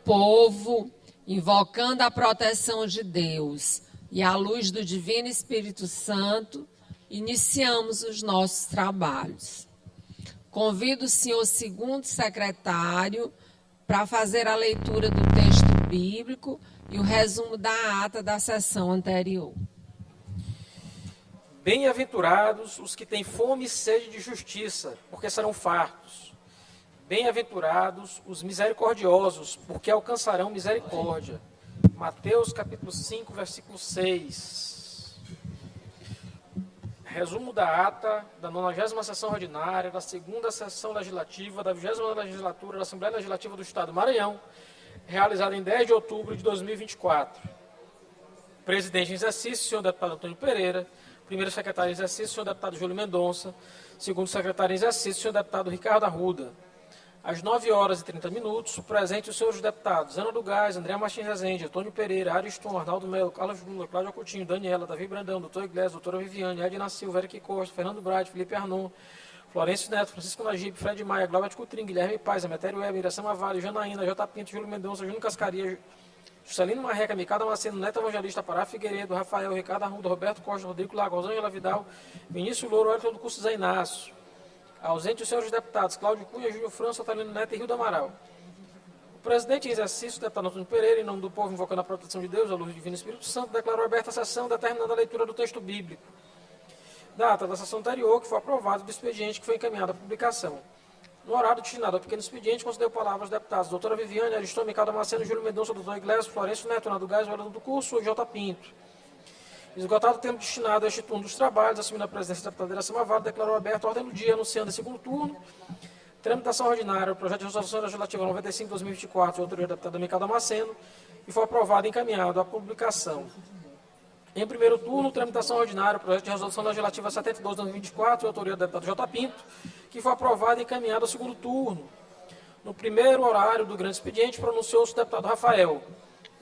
povo, invocando a proteção de Deus e a luz do Divino Espírito Santo, iniciamos os nossos trabalhos. Convido o senhor segundo secretário para fazer a leitura do texto bíblico e o resumo da ata da sessão anterior. Bem-aventurados os que têm fome e sede de justiça, porque serão fartos. Bem-aventurados os misericordiosos, porque alcançarão misericórdia. Mateus capítulo 5, versículo 6. Resumo da ata da 90ª sessão ordinária, da 2ª sessão legislativa, da 20ª legislatura da Assembleia Legislativa do Estado do Maranhão, realizada em 10 de outubro de 2024. Presidente em exercício, senhor deputado Antônio Pereira. Primeiro secretário em exercício, senhor deputado Júlio Mendonça. Segundo secretário em exercício, senhor deputado Ricardo Arruda. Às 9h30, presente os senhores deputados Ana do Gás, André Martins Rezende, Antônio Pereira, Ariston, Arnaldo Melo, Carlos Lula, Cláudio Coutinho, Daniela, Davi Brandão, doutor Iglesias, doutora Viviane, Edna Silva, Eric Costa, Fernando Brade, Felipe Arnon, Florencio Neto, Francisco Najib, Fred Maia, Glauber Coutrin, Guilherme Paz, Emetério Weber, Iracema Vale, Janaína, J. Pinto, Júlio Mendonça, Júnior Cascaria, Juscelino Marreca, Micada Maceno, Neto Evangelista, Pará Figueiredo, Rafael, Ricardo Arruda, Roberto Costa, Rodrigo Lago, Rosângela Vidal, Vinícius Louro, Elton do Curso Zé Inácio. Ausente os senhores deputados Cláudio Cunha, Júlio Franço, Otalino Neto e Rio do Amaral. O presidente em exercício, deputado Antônio Pereira, em nome do povo, invocando a proteção de Deus, a luz do Divino Espírito Santo, declarou aberta a sessão, determinando a leitura do texto bíblico. Data da sessão anterior, que foi aprovado do expediente que foi encaminhado à publicação. No horário destinado ao pequeno expediente, concedeu palavra aos deputados doutora Viviane, Ariston, Micada Maceno, Júlio Mendonça, doutor Iglesias, Florencio Neto, Ana do Gás, vereador do curso, e J. Pinto. Esgotado o tempo destinado a este turno dos trabalhos, assumindo a presidência da deputada Iracema Vale, declarou aberto a ordem do dia, anunciando em segundo turno, tramitação ordinária, o projeto de resolução legislativa 95/2024, de autoria da deputada Micada Maceno, e foi aprovado e encaminhado à publicação. Em primeiro turno, tramitação ordinária, o projeto de resolução legislativa 72/2024, de autoria do deputado J. Pinto, que foi aprovado e encaminhado ao segundo turno. No primeiro horário do grande expediente, pronunciou-se o deputado Rafael.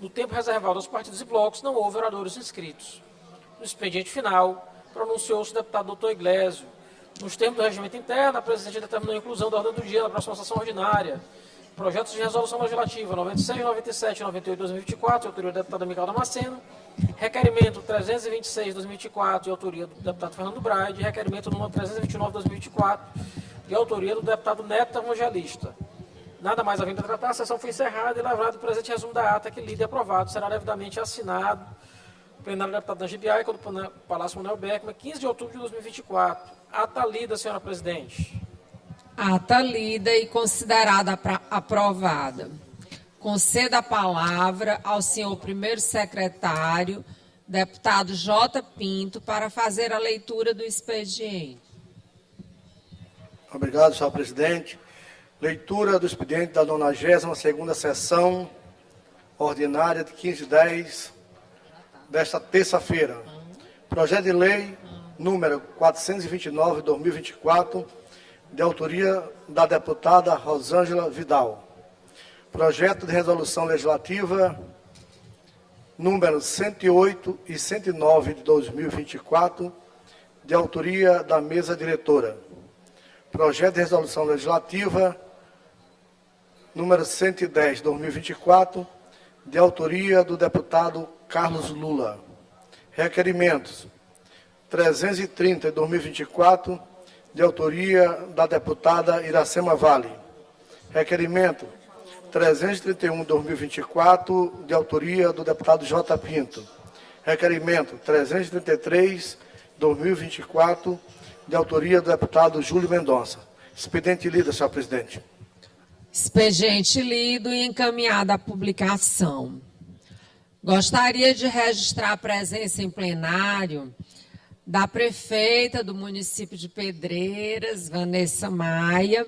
No tempo reservado aos partidos e blocos, não houve oradores inscritos. No expediente final, pronunciou-se o deputado doutor Iglesias. Nos termos do regimento interno, a presidente determinou a inclusão da ordem do dia na próxima sessão ordinária. Projetos de resolução legislativa 96, 97 e 98 de 2024, de autoria do deputado Micada Maceno. Requerimento 326 de 2024, de autoria do deputado Fernando Braide. Requerimento número 329 de 2024, de autoria do deputado Neto Evangelista. Nada mais havendo a tratar, a sessão foi encerrada e lavrado o presente resumo da ata que lido e aprovado. Será devidamente assinado o plenário do deputado Najib Aica, do Palácio Manuel Beckman, 15 de outubro de 2024. Ata lida, senhora presidente. Ata lida e considerada aprovada. Conceda a palavra ao senhor primeiro secretário, deputado J. Pinto, para fazer a leitura do expediente. Obrigado, senhor presidente. Leitura do expediente da 92ª sessão ordinária de 15/10 desta terça-feira. Projeto de lei número 429 de 2024, de autoria da deputada Rosângela Vidal. Projeto de resolução legislativa número 108 e 109 de 2024, de autoria da mesa diretora. Projeto de resolução legislativa número 110 de 2024, de autoria do deputado Carlos Lula. Requerimentos 330 de 2024, de autoria da deputada Iracema Vale. Requerimento 331 de 2024, de autoria do deputado J. Pinto. Requerimento 333 de 2024, de autoria do deputado Júlio Mendonça. Expediente lido, senhor presidente. Expediente lido e encaminhado à publicação. Gostaria de registrar a presença em plenário da prefeita do município de Pedreiras, Vanessa Maia,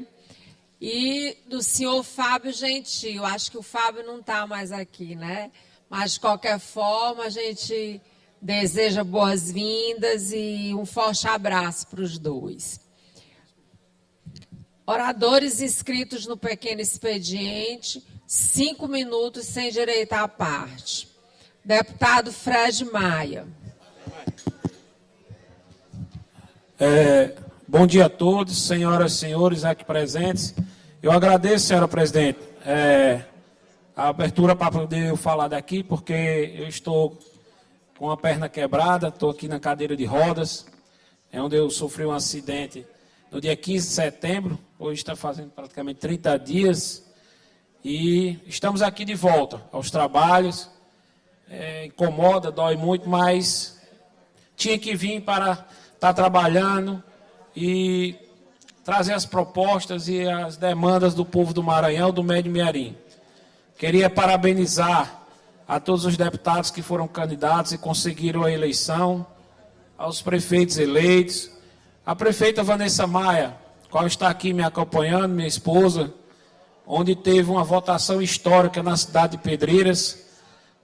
e do senhor Fábio Gentil. Acho que o Fábio não está mais aqui, né? Mas, de qualquer forma, a gente deseja boas-vindas e um forte abraço para os dois. Oradores inscritos no pequeno expediente, 5 minutos sem direito à parte. Deputado Fred Maia. Bom dia a todos, senhoras e senhores aqui presentes. Eu agradeço, senhora presidente, a abertura para poder eu falar daqui, porque eu estou com a perna quebrada, estou aqui na cadeira de rodas, é onde eu sofri um acidente no dia 15 de setembro, hoje está fazendo praticamente 30 dias, e estamos aqui de volta aos trabalhos. Incomoda, dói muito, mas tinha que vir para estar trabalhando e trazer as propostas e as demandas do povo do Maranhão, do Médio Mearim. Queria parabenizar a todos os deputados que foram candidatos e conseguiram a eleição, aos prefeitos eleitos, a prefeita Vanessa Maia, qual está aqui me acompanhando, minha esposa, onde teve uma votação histórica na cidade de Pedreiras,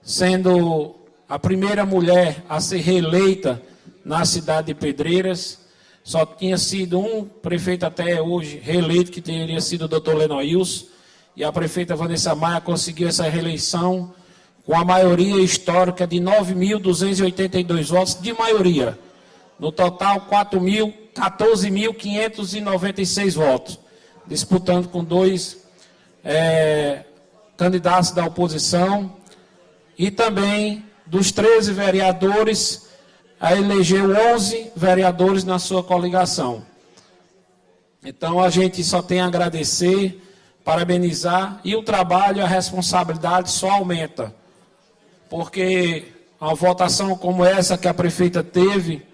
sendo a primeira mulher a ser reeleita na cidade de Pedreiras. Só tinha sido um prefeito até hoje reeleito, que teria sido o doutor Lenoils, e a prefeita Vanessa Maia conseguiu essa reeleição com a maioria histórica de 9.282 votos, de maioria. No total, 14.596 votos, disputando com dois candidatos da oposição, e também dos 13 vereadores, elegeu 11 vereadores na sua coligação. Então, a gente só tem a agradecer, parabenizar, e o trabalho, a responsabilidade só aumenta. Porque uma votação como essa que a prefeita teve,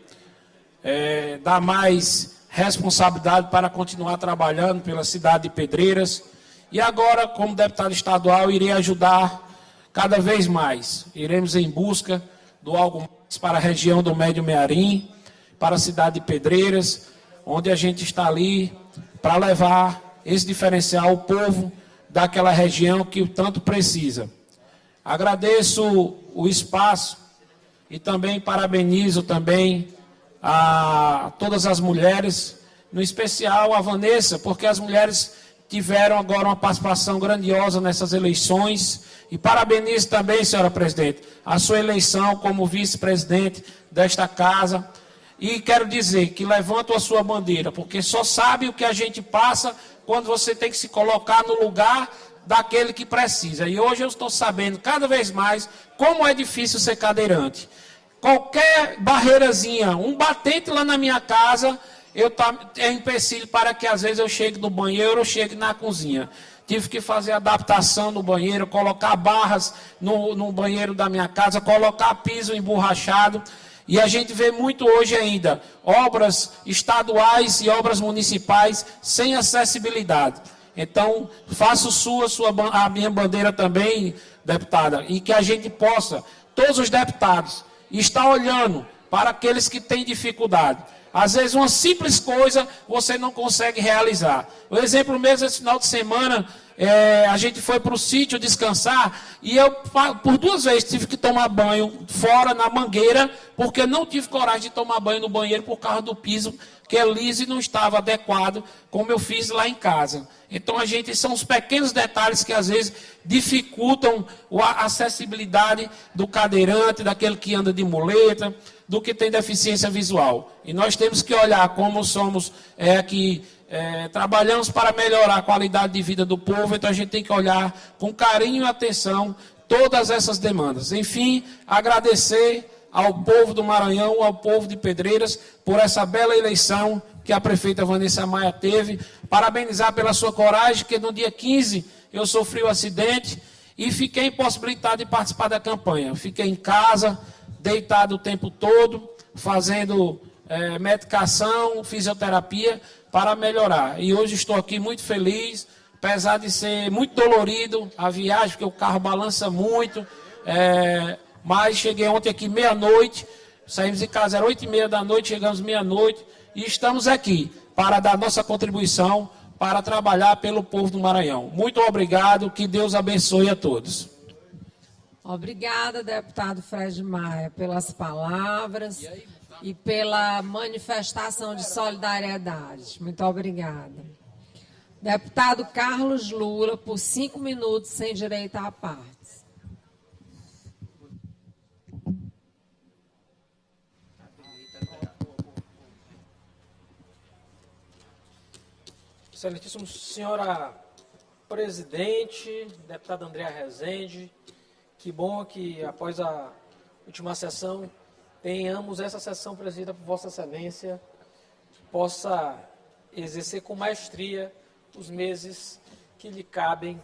dá mais responsabilidade para continuar trabalhando pela cidade de Pedreiras. E agora, como deputado estadual, irei ajudar cada vez mais. Iremos em busca do algo mais para a região do Médio Mearim, para a cidade de Pedreiras, onde a gente está ali para levar esse diferencial ao povo daquela região que o tanto precisa. Agradeço o espaço e também parabenizo também a todas as mulheres, no especial a Vanessa, porque as mulheres tiveram agora uma participação grandiosa nessas eleições. E parabenizo também, senhora presidente, a sua eleição como vice-presidente desta casa. E quero dizer que levanto a sua bandeira, porque só sabe o que a gente passa quando você tem que se colocar no lugar daquele que precisa. E hoje eu estou sabendo cada vez mais como é difícil ser cadeirante. Qualquer barreirazinha, um batente lá na minha casa, é empecilho para que às vezes eu chegue no banheiro ou chegue na cozinha. Tive que fazer adaptação no banheiro, colocar barras no banheiro da minha casa, colocar piso emborrachado. E a gente vê muito hoje ainda obras estaduais e obras municipais sem acessibilidade. Então, faço a minha bandeira também, deputada, e que a gente possa, todos os deputados, estar olhando para aqueles que têm dificuldade. Às vezes, uma simples coisa você não consegue realizar. O exemplo mesmo, esse final de semana, a gente foi para o sítio descansar e eu, por 2 vezes, tive que tomar banho fora, na mangueira, porque não tive coragem de tomar banho no banheiro por causa do piso, que é liso e não estava adequado, como eu fiz lá em casa. Então, são os pequenos detalhes que, às vezes, dificultam a acessibilidade do cadeirante, daquele que anda de muleta, do que tem deficiência visual. E nós temos que olhar como somos trabalhamos para melhorar a qualidade de vida do povo, então a gente tem que olhar com carinho e atenção todas essas demandas. Enfim, agradecer ao povo do Maranhão, ao povo de Pedreiras, por essa bela eleição que a prefeita Vanessa Maia teve. Parabenizar pela sua coragem, que no dia 15 eu sofri um acidente e fiquei impossibilitado de participar da campanha. Fiquei em casa, deitado o tempo todo, fazendo medicação, fisioterapia, para melhorar. E hoje estou aqui muito feliz, apesar de ser muito dolorido a viagem, porque o carro balança muito, mas cheguei ontem aqui meia-noite, saímos de casa, era 8h30 da noite, chegamos meia-noite, e estamos aqui para dar nossa contribuição, para trabalhar pelo povo do Maranhão. Muito obrigado, que Deus abençoe a todos. Obrigada, deputado Fred Maia, pelas palavras e pela manifestação de solidariedade. Muito obrigada. Deputado Carlos Lula, por 5 minutos, sem direito à parte. Excelentíssimo senhora presidente, deputado André Rezende. Que bom que, após a última sessão, tenhamos essa sessão presidida por Vossa Excelência, possa exercer com maestria os meses que lhe cabem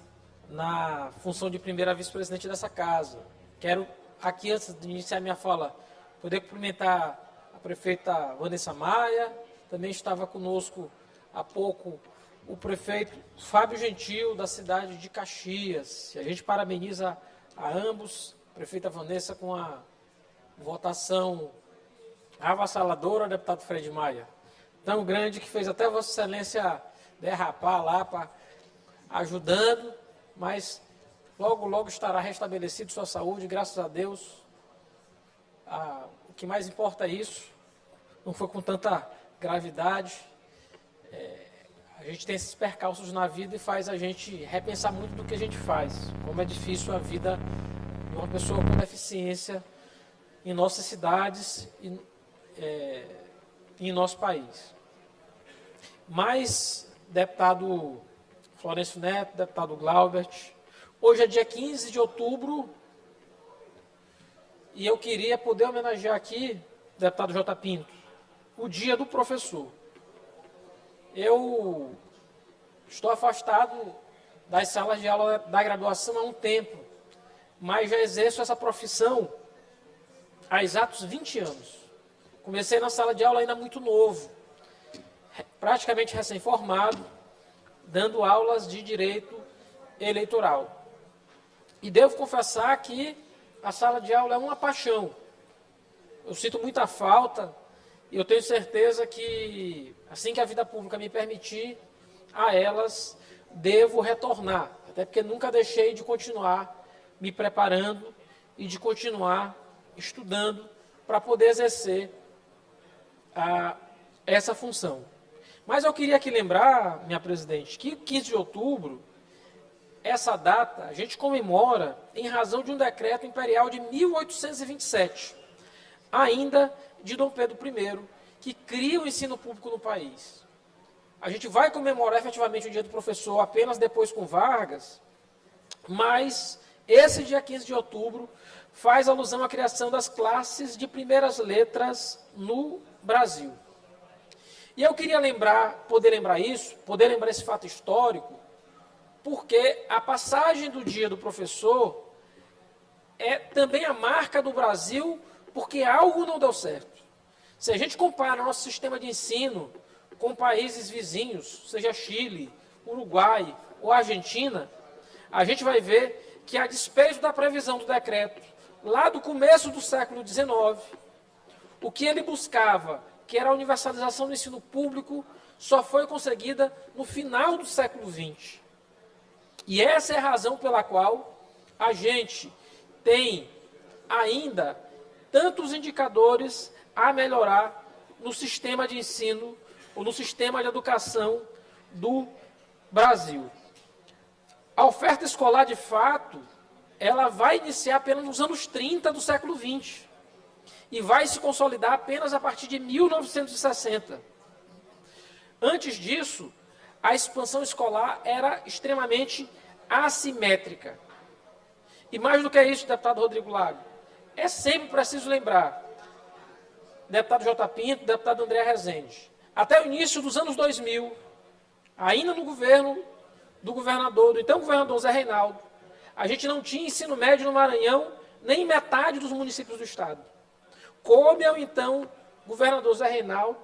na função de primeira vice-presidente dessa casa. Quero, aqui, antes de iniciar minha fala, poder cumprimentar a prefeita Vanessa Maia, também estava conosco há pouco o prefeito Fábio Gentil, da cidade de Caxias. E a gente parabeniza a ambos, a prefeita Vanessa com a votação avassaladora, deputado Fred Maia, tão grande que fez até Vossa Excelência derrapar lá, ajudando, mas logo, logo estará restabelecido sua saúde, graças a Deus. O que mais importa é isso, não foi com tanta gravidade. A gente tem esses percalços na vida e faz a gente repensar muito do que a gente faz, como é difícil a vida de uma pessoa com deficiência em nossas cidades e em nosso país. Mas, deputado Florencio Neto, deputado Glaubert, hoje é dia 15 de outubro e eu queria poder homenagear aqui, deputado J. Pinto, o dia do professor. Eu estou afastado das salas de aula da graduação há um tempo, mas já exerço essa profissão há exatos 20 anos. Comecei na sala de aula ainda muito novo, praticamente recém-formado, dando aulas de direito eleitoral. E devo confessar que a sala de aula é uma paixão. Eu sinto muita falta e eu tenho certeza que, assim que a vida pública me permitir, a elas devo retornar. Até porque nunca deixei de continuar me preparando e de continuar estudando para poder exercer essa função. Mas eu queria aqui lembrar, minha presidente, que 15 de outubro, essa data, a gente comemora em razão de um decreto imperial de 1827, ainda de Dom Pedro I, que cria o ensino público no país. A gente vai comemorar efetivamente o dia do professor apenas depois com Vargas, mas esse dia 15 de outubro faz alusão à criação das classes de primeiras letras no Brasil. E eu queria poder lembrar esse fato histórico, porque a passagem do dia do professor é também a marca do Brasil, porque algo não deu certo. Se a gente compara nosso sistema de ensino com países vizinhos, seja Chile, Uruguai ou Argentina, a gente vai ver que, a despeito da previsão do decreto, lá do começo do século XIX, o que ele buscava, que era a universalização do ensino público, só foi conseguida no final do século XX. E essa é a razão pela qual a gente tem ainda tantos indicadores a melhorar no sistema de ensino ou no sistema de educação do Brasil. A oferta escolar, de fato, ela vai iniciar apenas nos anos 30 do século XX e vai se consolidar apenas a partir de 1960. Antes disso, a expansão escolar era extremamente assimétrica. E mais do que isso, deputado Rodrigo Lago, é sempre preciso lembrar, deputado J. Pinto, deputado André Rezende, até o início dos anos 2000, ainda no governo do então governador Zé Reinaldo, a gente não tinha ensino médio no Maranhão, nem metade dos municípios do estado. Coube ao então governador Zé Reinaldo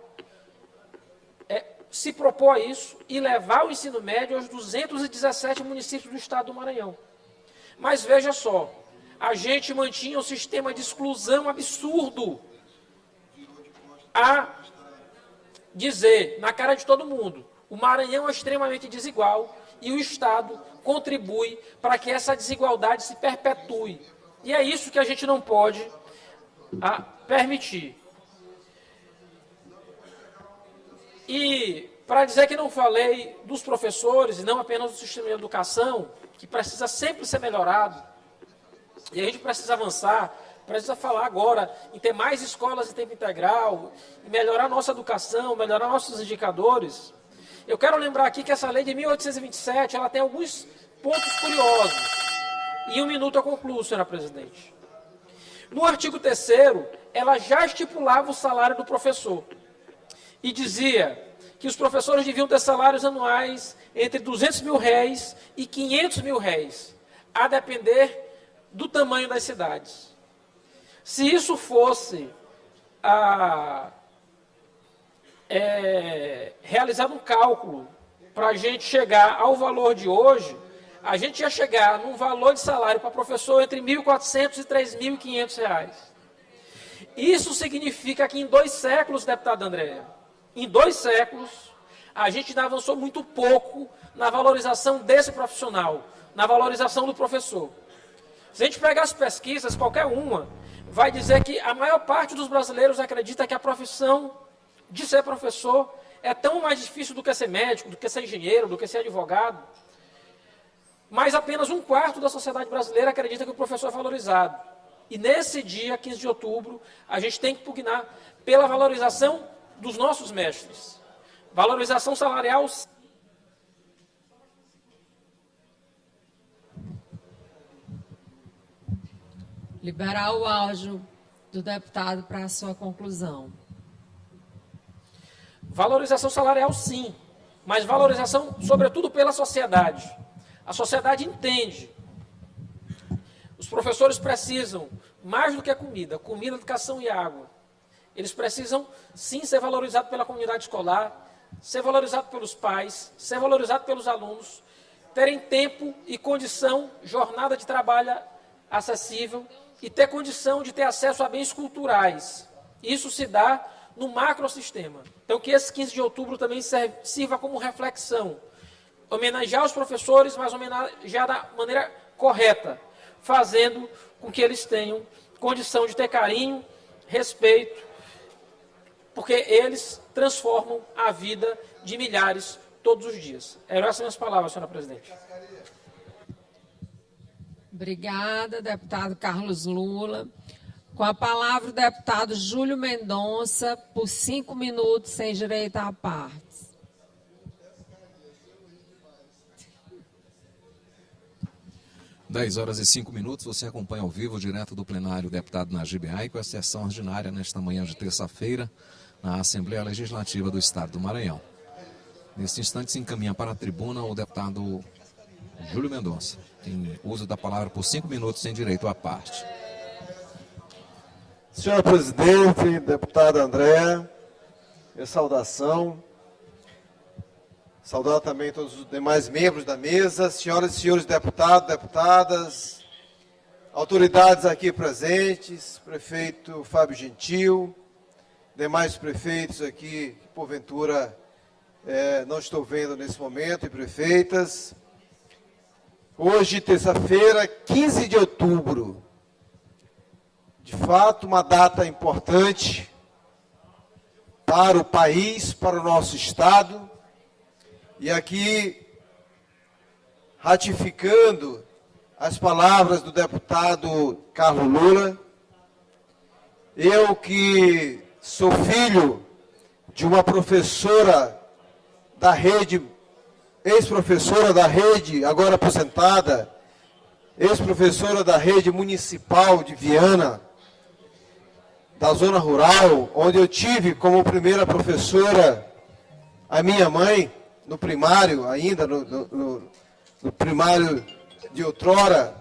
se propor a isso e levar o ensino médio aos 217 municípios do estado do Maranhão. Mas veja só, a gente mantinha um sistema de exclusão absurdo a dizer, na cara de todo mundo, o Maranhão é extremamente desigual e o Estado contribui para que essa desigualdade se perpetue. E é isso que a gente não pode permitir. E, para dizer que não falei dos professores, e não apenas do sistema de educação, que precisa sempre ser melhorado, e a gente precisa avançar, precisa falar agora em ter mais escolas em tempo integral, em melhorar nossa educação, melhorar nossos indicadores. Eu quero lembrar aqui que essa lei de 1827, ela tem alguns pontos curiosos. Em 1 minuto eu concluo, senhora presidente. No artigo 3º, ela já estipulava o salário do professor. E dizia que os professores deviam ter salários anuais entre R$200 mil e R$500 mil, a depender do tamanho das cidades. Se isso fosse realizado um cálculo para a gente chegar ao valor de hoje, a gente ia chegar num valor de salário para professor entre R$1.400 e R$3.500. Isso significa que em 2 séculos, deputada Andréa, em 2 séculos, a gente ainda avançou muito pouco na valorização desse profissional, na valorização do professor. Se a gente pegar as pesquisas, qualquer uma, vai dizer que a maior parte dos brasileiros acredita que a profissão de ser professor é tão mais difícil do que ser médico, do que ser engenheiro, do que ser advogado. Mas apenas 1/4 da sociedade brasileira acredita que o professor é valorizado. E nesse dia, 15 de outubro, a gente tem que pugnar pela valorização dos nossos mestres. Valorização salarial. Liberar o áudio do deputado para a sua conclusão. Valorização salarial, sim, mas valorização, sobretudo, pela sociedade. A sociedade entende. Os professores precisam, mais do que a comida, educação e água. Eles precisam, sim, ser valorizados pela comunidade escolar, ser valorizados pelos pais, ser valorizados pelos alunos, terem tempo e condição, jornada de trabalho acessível e ter condição de ter acesso a bens culturais. Isso se dá no macrosistema. Então, que esse 15 de outubro também sirva como reflexão. Homenagear os professores, mas homenagear da maneira correta, fazendo com que eles tenham condição de ter carinho, respeito, porque eles transformam a vida de milhares todos os dias. Eram essas minhas palavras, senhora presidente. Obrigada, deputado Carlos Lula. Com a palavra o deputado Júlio Mendonça, por 5 minutos, sem direito à parte. Dez horas e 5 minutos, você acompanha ao vivo, direto do plenário, o deputado Najib Ai, com a sessão ordinária nesta manhã de terça-feira, na Assembleia Legislativa do Estado do Maranhão. Neste instante se encaminha para a tribuna o deputado Júlio Mendonça. Tem uso da palavra por 5 minutos, sem direito à parte. Senhora presidente, deputada Andréa, minha saudação. Saudar também todos os demais membros da mesa, senhoras e senhores deputados, deputadas, autoridades aqui presentes, prefeito Fábio Gentil, demais prefeitos aqui, que porventura não estou vendo nesse momento, e prefeitas. Hoje, terça-feira, 15 de outubro, de fato, uma data importante para o país, para o nosso Estado. E aqui, ratificando as palavras do deputado Carlos Lula, eu que sou filho de uma professora da rede, ex-professora da rede, agora aposentada, ex-professora da rede municipal de Viana, da zona rural, onde eu tive como primeira professora a minha mãe, no primário ainda, no primário de outrora,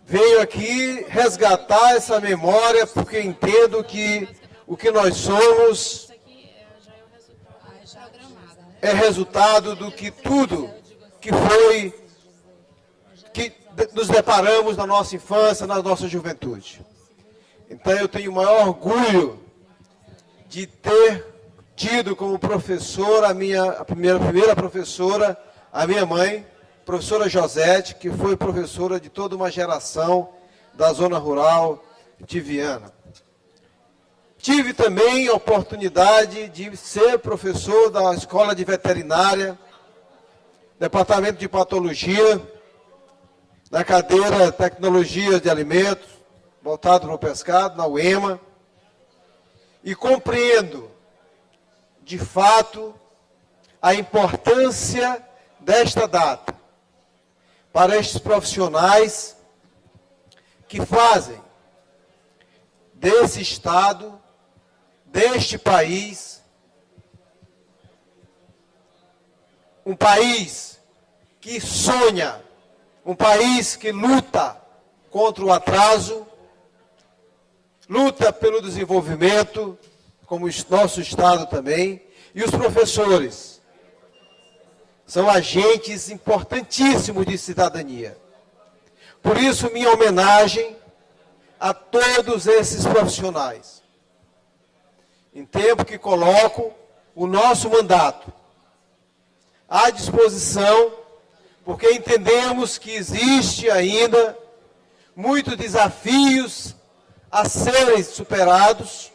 venho aqui resgatar essa memória, porque entendo que o que nós somos é resultado do que tudo que foi, que nos deparamos na nossa infância, na nossa juventude. Então eu tenho o maior orgulho de ter tido como professora a primeira professora, a minha mãe, professora Josete, que foi professora de toda uma geração da zona rural de Viana. Tive também a oportunidade de ser professor da Escola de Veterinária, Departamento de Patologia, na cadeira Tecnologia de Alimentos, voltado para o pescado, na UEMA, e compreendo, de fato, a importância desta data para estes profissionais que fazem desse Estado, deste país, um país que sonha, um país que luta contra o atraso, luta pelo desenvolvimento, como o nosso Estado também, e os professores são agentes importantíssimos de cidadania. Por isso, minha homenagem a todos esses profissionais, em tempo que coloco o nosso mandato à disposição, porque entendemos que existe ainda muitos desafios a serem superados,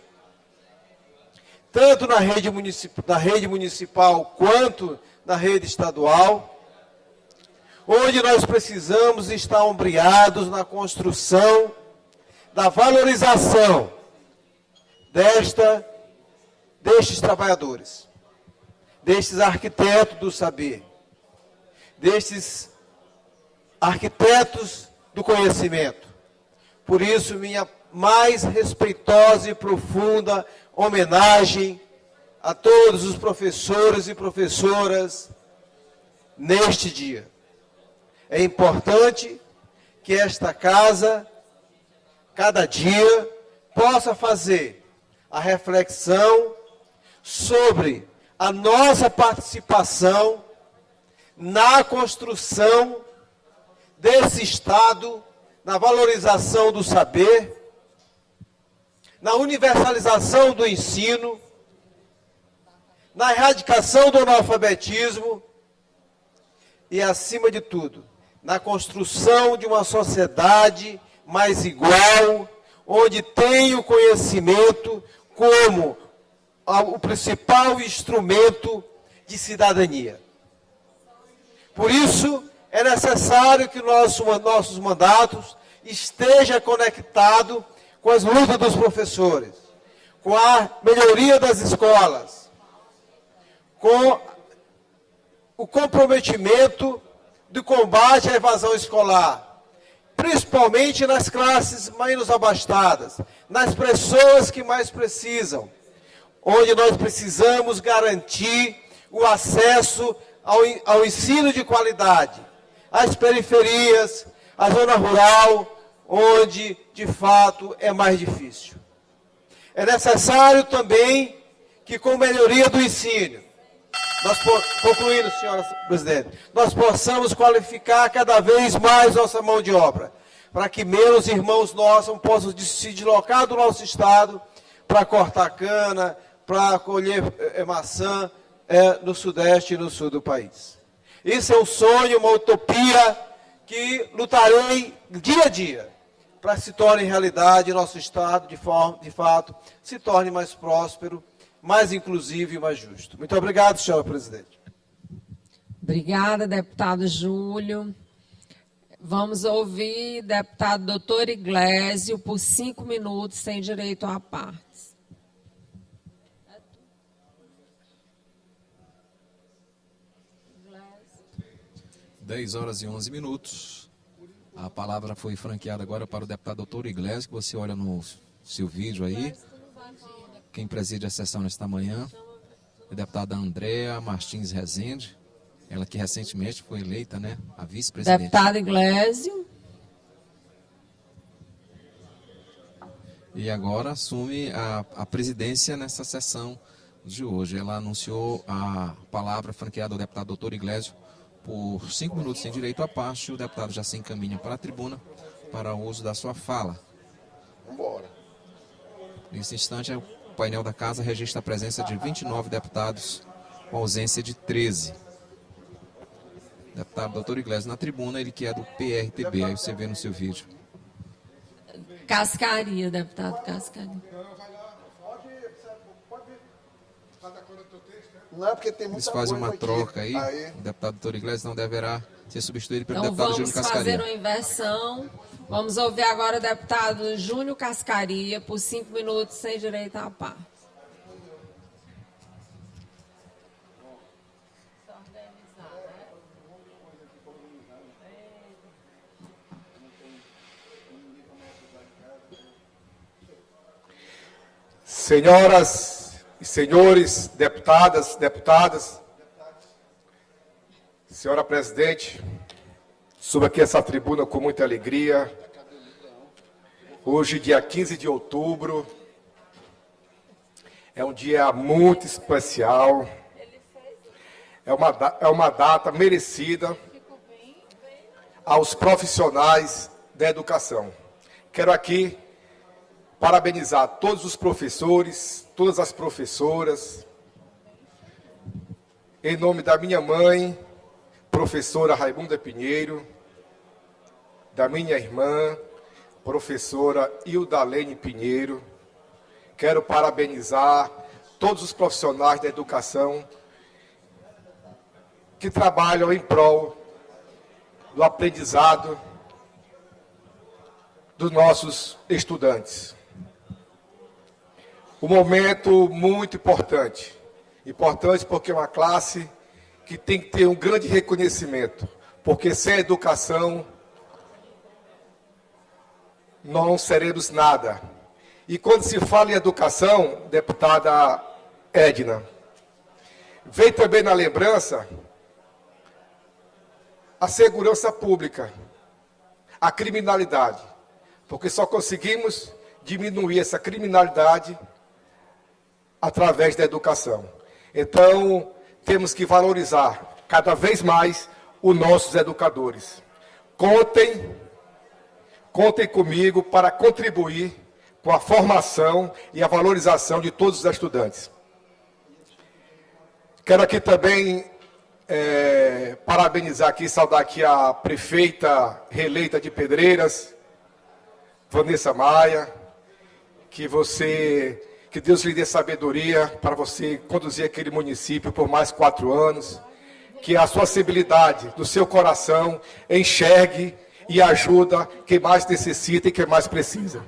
tanto na rede municipal quanto na rede estadual, onde nós precisamos estar ombreados na construção da valorização destes trabalhadores, destes arquitetos do saber, destes arquitetos do conhecimento. Por isso, minha mais respeitosa e profunda homenagem a todos os professores e professoras neste dia. É importante que esta casa, cada dia, possa fazer a reflexão sobre a nossa participação na construção desse Estado, na valorização do saber, na universalização do ensino, na erradicação do analfabetismo e, acima de tudo, na construção de uma sociedade mais igual, onde tem o conhecimento como o principal instrumento de cidadania. Por isso, é necessário que nossos mandatos estejam conectados com as lutas dos professores, com a melhoria das escolas, com o comprometimento do combate à evasão escolar, principalmente nas classes menos abastadas, nas pessoas que mais precisam, onde nós precisamos garantir o acesso ao ensino de qualidade, às periferias, à zona rural, onde, de fato, é mais difícil. É necessário também que, com melhoria do ensino, concluindo, senhora presidente, nós possamos qualificar cada vez mais nossa mão de obra, para que menos irmãos nossos possam se deslocar do nosso estado para cortar cana, para colher maçã no sudeste e no sul do país. Isso é um sonho, uma utopia que lutarei dia a dia para que se torne realidade e nosso estado, de fato, se torne mais próspero, mais inclusivo e mais justo. Muito obrigado, senhora presidente. Obrigada, deputado Júlio. Vamos ouvir deputado doutor Iglesio por 5 minutos, sem direito à parte. 10h11. A palavra foi franqueada agora para o deputado doutor Iglesio, que você olha no seu vídeo aí. Quem preside a sessão nesta manhã é a deputada Andréa Martins Rezende, ela que recentemente foi eleita, né, a vice-presidente. Deputado Iglesio. E agora assume a presidência nessa sessão de hoje. Ela anunciou a palavra franqueada ao deputado doutor Iglesio por 5 minutos sem direito à parte. O deputado já se encaminha para a tribuna para o uso da sua fala. Vambora. Nesse instante, o painel da casa registra a presença de 29 deputados, com ausência de 13. Deputado doutor Iglesio na tribuna, ele que é do PRTB, aí você vê no seu vídeo. Cascaria, deputado Cascaria. Não é porque tem muita Eles fazem uma coisa troca aqui. aí. O deputado doutor Iglesio não deverá ser substituído pelo Então deputado vamos Júnior fazer Cascaria. uma inversão. Vamos ouvir agora o deputado Júnior Cascaria por 5 minutos sem direito à parte. Senhoras e senhores, deputadas, senhora presidente, subo aqui essa tribuna com muita alegria. Hoje, dia 15 de outubro, é um dia muito especial, é uma data merecida aos profissionais da educação. Quero aqui parabenizar todos os professores, todas as professoras, em nome da minha mãe, professora Raimunda Pinheiro, da minha irmã, professora Ildalene Pinheiro. Quero parabenizar todos os profissionais da educação que trabalham em prol do aprendizado dos nossos estudantes. Um momento muito importante. Importante porque é uma classe que tem que ter um grande reconhecimento, porque sem a educação não seremos nada. E quando se fala em educação, deputada Edna, vem também na lembrança a segurança pública, a criminalidade, porque só conseguimos diminuir essa criminalidade através da educação. Então, temos que valorizar cada vez mais os nossos educadores. Contem comigo para contribuir com a formação e a valorização de todos os estudantes. Quero aqui também parabenizar aqui, saudar aqui a prefeita reeleita de Pedreiras, Vanessa Maia, que Deus lhe dê sabedoria para você conduzir aquele município por mais 4 anos, que a sua sensibilidade do seu coração enxergue e ajuda quem mais necessita e quem mais precisa.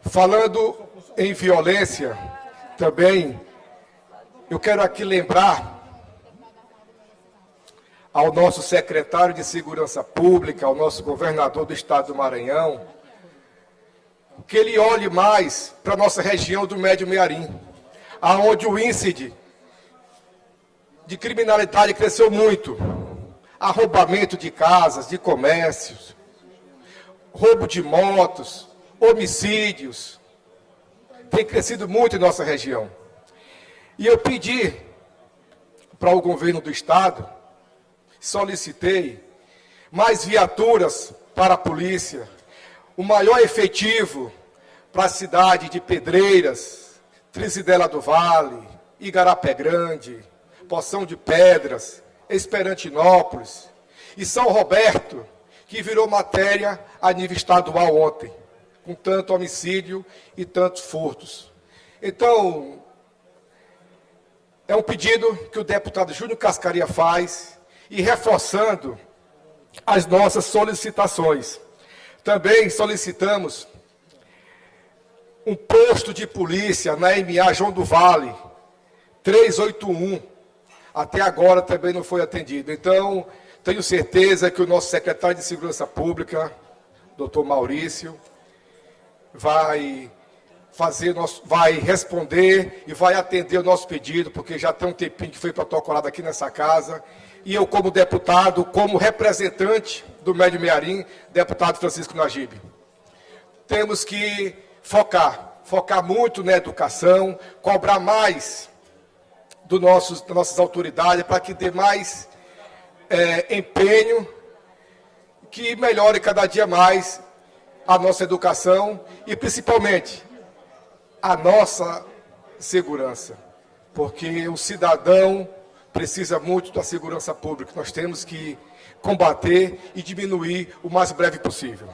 Falando em violência, também, eu quero aqui lembrar ao nosso secretário de Segurança Pública, ao nosso governador do estado do Maranhão, que ele olhe mais para a nossa região do Médio Mearim, aonde o índice de criminalidade cresceu muito. Arrombamento de casas, de comércios, roubo de motos, homicídios, tem crescido muito em nossa região. E eu pedi para o governo do estado, solicitei mais viaturas para a polícia, o maior efetivo para a cidade de Pedreiras, Trizidela do Vale, Igarapé Grande, Poção de Pedras, Esperantinópolis e São Roberto, que virou matéria a nível estadual ontem, com tanto homicídio e tantos furtos. Então, é um pedido que o deputado Júnior Cascaria faz e reforçando as nossas solicitações. Também solicitamos um posto de polícia na MA João do Vale, 381. Até agora também não foi atendido. Então, tenho certeza que o nosso secretário de Segurança Pública, doutor Maurício, vai responder e vai atender o nosso pedido, porque já tem um tempinho que foi protocolado aqui nessa casa. E eu, como deputado, como representante do Médio Mearim, deputado Francisco Najib, temos que focar muito na educação, cobrar mais das nossas autoridades para que dê mais empenho, que melhore cada dia mais a nossa educação e, principalmente, a nossa segurança, porque o cidadão precisa muito da segurança pública. Nós temos que combater e diminuir o mais breve possível.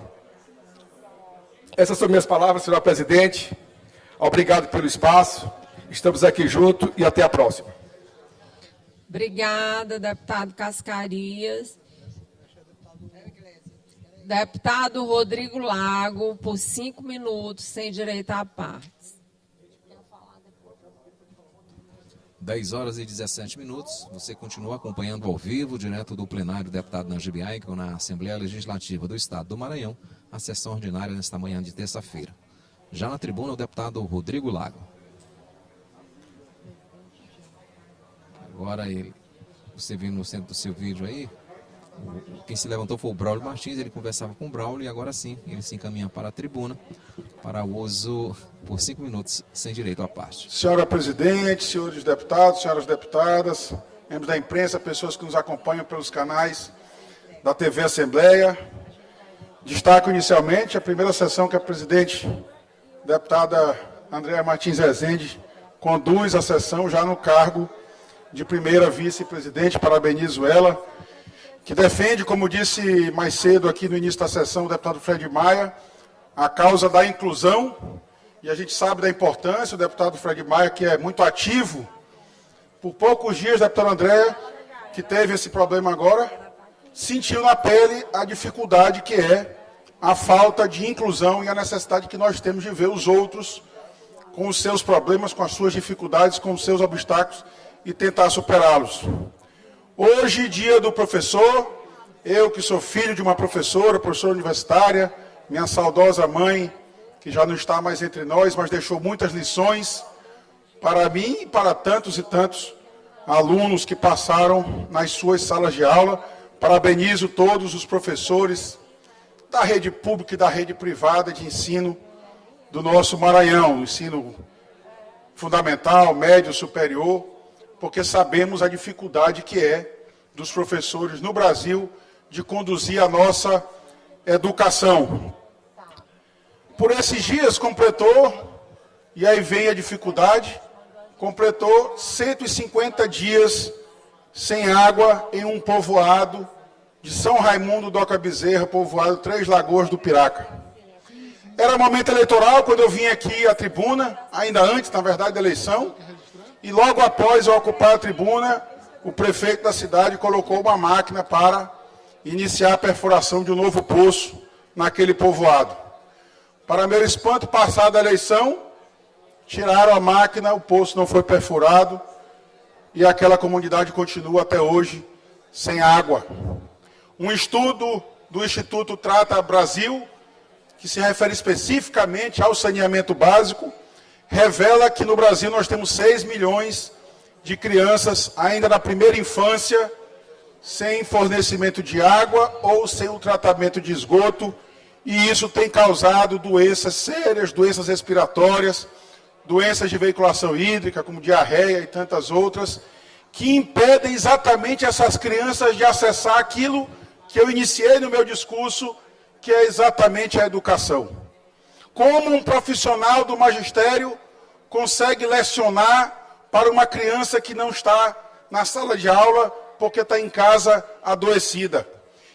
Essas são minhas palavras, senhora presidente. Obrigado pelo espaço. Estamos aqui juntos e até a próxima. Obrigada, deputado Cascarias. Deputado Rodrigo Lago, por 5 minutos, sem direito à parte. 10h17. Você continua acompanhando ao vivo, direto do plenário do deputado Najib Aicon, na Assembleia Legislativa do Estado do Maranhão, a sessão ordinária nesta manhã de terça-feira. Já na tribuna, o deputado Rodrigo Lago. Agora ele, você viu no centro do seu vídeo aí, quem se levantou foi o Braulio Martins, ele conversava com o Braulio e agora sim ele se encaminha para a tribuna para o uso por 5 minutos sem direito à parte. Senhora presidente, senhores deputados, senhoras deputadas, membros da imprensa, pessoas que nos acompanham pelos canais da TV Assembleia. Destaco inicialmente a primeira sessão que a presidente, deputada Andréa Martins Rezende, conduz a sessão já no cargo de primeira vice-presidente. Parabenizo ela, que defende, como disse mais cedo aqui no início da sessão o deputado Fred Maia, a causa da inclusão, e a gente sabe da importância, o deputado Fred Maia, que é muito ativo. Por poucos dias, a deputada Andréa, que teve esse problema agora, sentiu na pele a dificuldade que é a falta de inclusão e a necessidade que nós temos de ver os outros com os seus problemas, com as suas dificuldades, com os seus obstáculos e tentar superá-los. Hoje, dia do professor, eu que sou filho de uma professora universitária, minha saudosa mãe, que já não está mais entre nós, mas deixou muitas lições para mim e para tantos e tantos alunos que passaram nas suas salas de aula. Parabenizo todos os professores da rede pública e da rede privada de ensino do nosso Maranhão, ensino fundamental, médio, superior, porque sabemos a dificuldade que é dos professores no Brasil de conduzir a nossa educação. Por esses dias completou, e aí vem a dificuldade, completou 150 dias sem água em um povoado de São Raimundo Doca Bezerra, povoado Três Lagoas do Piraca. Era momento eleitoral quando eu vim aqui à tribuna, ainda antes, na verdade, da eleição, e logo após eu ocupar a tribuna, o prefeito da cidade colocou uma máquina para iniciar a perfuração de um novo poço naquele povoado. Para meu espanto, passada a eleição, tiraram a máquina, o poço não foi perfurado e aquela comunidade continua até hoje sem água. Um estudo do Instituto Trata Brasil, que se refere especificamente ao saneamento básico, revela que no Brasil nós temos 6 milhões de crianças ainda na primeira infância sem fornecimento de água ou sem o tratamento de esgoto, e isso tem causado doenças sérias, doenças respiratórias, doenças de veiculação hídrica, como diarreia e tantas outras, que impedem exatamente essas crianças de acessar aquilo que eu iniciei no meu discurso, que é exatamente a educação. Como um profissional do magistério consegue lecionar para uma criança que não está na sala de aula porque está em casa adoecida,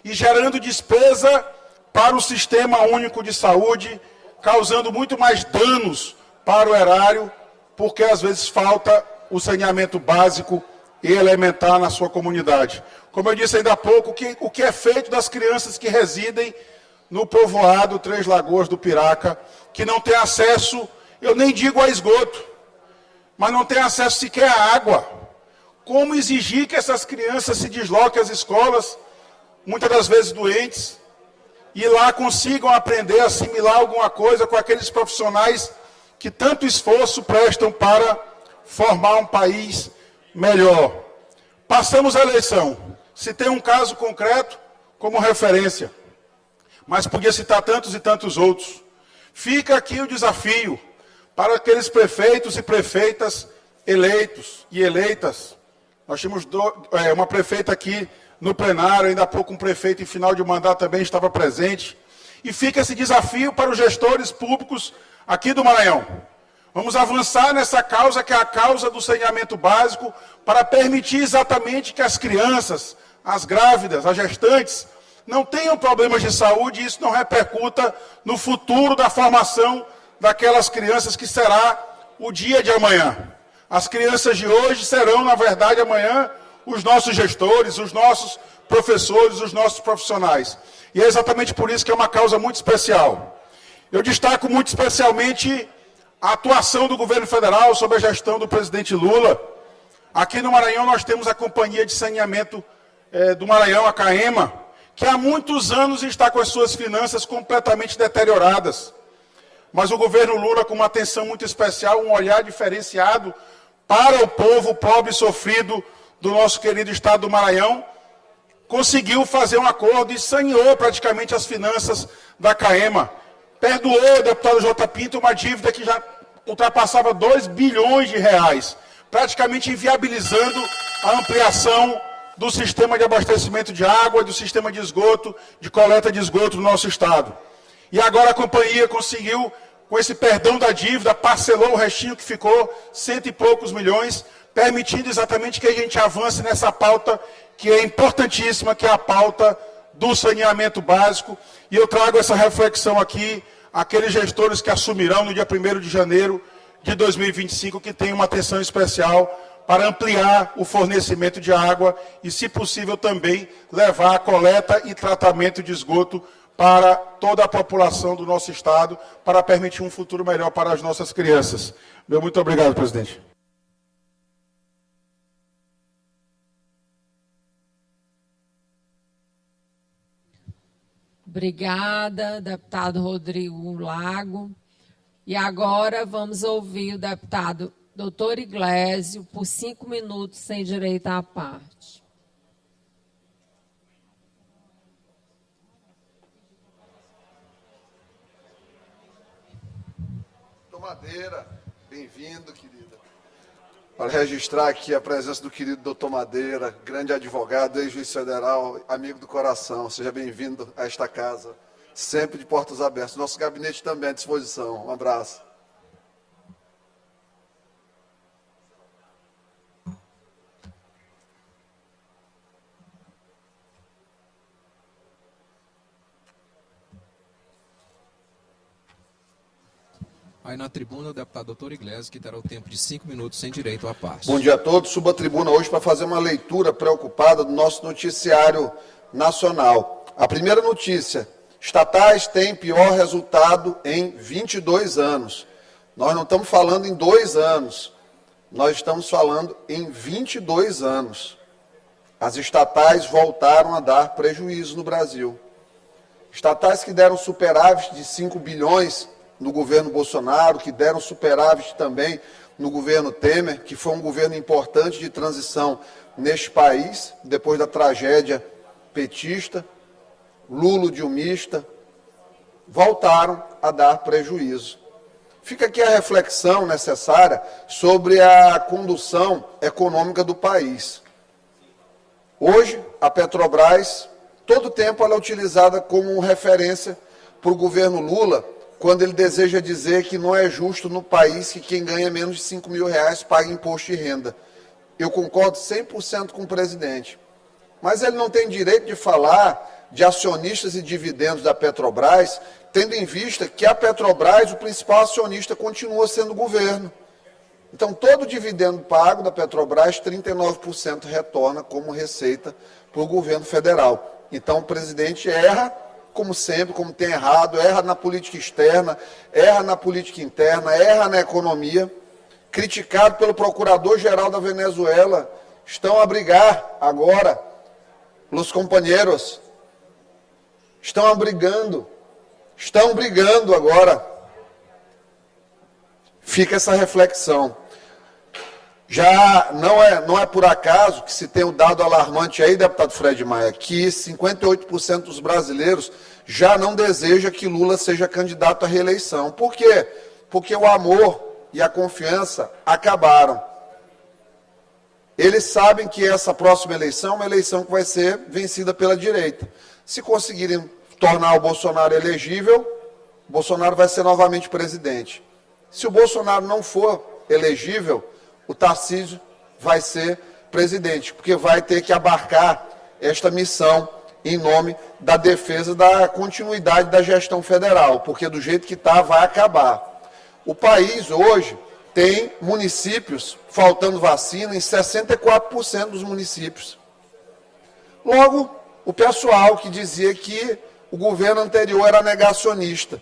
e gerando despesa para o Sistema Único de Saúde, causando muito mais danos para o erário, porque às vezes falta o saneamento básico e elementar na sua comunidade. Como eu disse ainda há pouco, o que é feito das crianças que residem no povoado Três Lagoas do Piraca, que não tem acesso, eu nem digo a esgoto, mas não tem acesso sequer à água. Como exigir que essas crianças se desloquem às escolas, muitas das vezes doentes, e lá consigam aprender a assimilar alguma coisa com aqueles profissionais que tanto esforço prestam para formar um país melhor. Passamos a eleição. Citei um caso concreto como referência, mas podia citar tantos e tantos outros. Fica aqui o desafio para aqueles prefeitos e prefeitas eleitos e eleitas. Nós tínhamos uma prefeita aqui no plenário, ainda há pouco um prefeito em final de mandato também estava presente. E fica esse desafio para os gestores públicos aqui do Maranhão. Vamos avançar nessa causa, que é a causa do saneamento básico, para permitir exatamente que as crianças, as grávidas, as gestantes, não tenham problemas de saúde e isso não repercuta no futuro da formação daquelas crianças que será o dia de amanhã. As crianças de hoje serão, na verdade, amanhã, os nossos gestores, os nossos professores, os nossos profissionais. E é exatamente por isso que é uma causa muito especial. Eu destaco muito especialmente a atuação do governo federal sob a gestão do presidente Lula. Aqui no Maranhão nós temos a Companhia de Saneamento do Maranhão, a CAEMA, que há muitos anos está com as suas finanças completamente deterioradas. mas o governo Lula, com uma atenção muito especial, um olhar diferenciado para o povo pobre e sofrido do nosso querido estado do Maranhão, conseguiu fazer um acordo e saneou praticamente as finanças da CAEMA. Perdoou, deputado J. Pinto, uma dívida que já ultrapassava 2 bilhões de reais, praticamente inviabilizando a ampliação do sistema de abastecimento de água e do sistema de esgoto, de coleta de esgoto do nosso estado. E agora a companhia conseguiu, com esse perdão da dívida, parcelou o restinho que ficou, 100 e poucos milhões, permitindo exatamente que a gente avance nessa pauta que é importantíssima, que é a pauta do saneamento básico. E eu trago essa reflexão aqui àqueles gestores que assumirão no dia 1º de janeiro de 2025, que tem uma atenção especial para ampliar o fornecimento de água e, se possível, também levar a coleta e tratamento de esgoto para toda a população do nosso estado, para permitir um futuro melhor para as nossas crianças. Meu muito obrigado, presidente. Obrigada, deputado Rodrigo Lago. E agora vamos ouvir o deputado doutor Iglesio por 5 minutos, sem direito à parte. Madeira, bem-vindo, querida. Para registrar aqui a presença do querido doutor Madeira, grande advogado, ex-juiz federal, amigo do coração. Seja bem-vindo a esta casa, sempre de portas abertas. Nosso gabinete também à disposição. Um abraço. Aí na tribuna, o deputado doutor Iglesio, que terá o tempo de 5 minutos sem direito à parte. Bom dia a todos. Subo à tribuna hoje para fazer uma leitura preocupada do nosso noticiário nacional. A primeira notícia: estatais têm pior resultado em 22 anos. Nós não estamos falando em 2 anos, nós estamos falando em 22 anos. As estatais voltaram a dar prejuízo no Brasil. Estatais que deram superávit de 5 bilhões no governo Bolsonaro, que deram superávit também no governo Temer, que foi um governo importante de transição neste país, depois da tragédia petista, lulo-dilmista, voltaram a dar prejuízo. Fica aqui a reflexão necessária sobre a condução econômica do país. Hoje, a Petrobras, todo tempo ela é utilizada como referência para o governo Lula, quando ele deseja dizer que não é justo no país que quem ganha menos de 5 mil reais pague imposto de renda. Eu concordo 100% com o presidente. Mas ele não tem direito de falar de acionistas e dividendos da Petrobras, tendo em vista que a Petrobras, o principal acionista, continua sendo o governo. Então, todo dividendo pago da Petrobras, 39% retorna como receita para o governo federal. Então, o presidente erra, como sempre, como tem errado, erra na política externa, erra na política interna, erra na economia. Criticado pelo procurador-geral da Venezuela, estão a brigar agora, os companheiros, estão brigando agora. Fica essa reflexão. Já não é por acaso que se tem um dado alarmante aí, deputado Fred Maia, que 58% dos brasileiros já não deseja que Lula seja candidato à reeleição. Por quê? Porque o amor e a confiança acabaram. Eles sabem que essa próxima eleição é uma eleição que vai ser vencida pela direita. Se conseguirem tornar o Bolsonaro elegível, o Bolsonaro vai ser novamente presidente. Se o Bolsonaro não for elegível, o Tarcísio vai ser presidente, porque vai ter que abarcar esta missão em nome da defesa da continuidade da gestão federal, porque do jeito que está, vai acabar. O país hoje tem municípios faltando vacina em 64% dos municípios. Logo, o pessoal que dizia que o governo anterior era negacionista.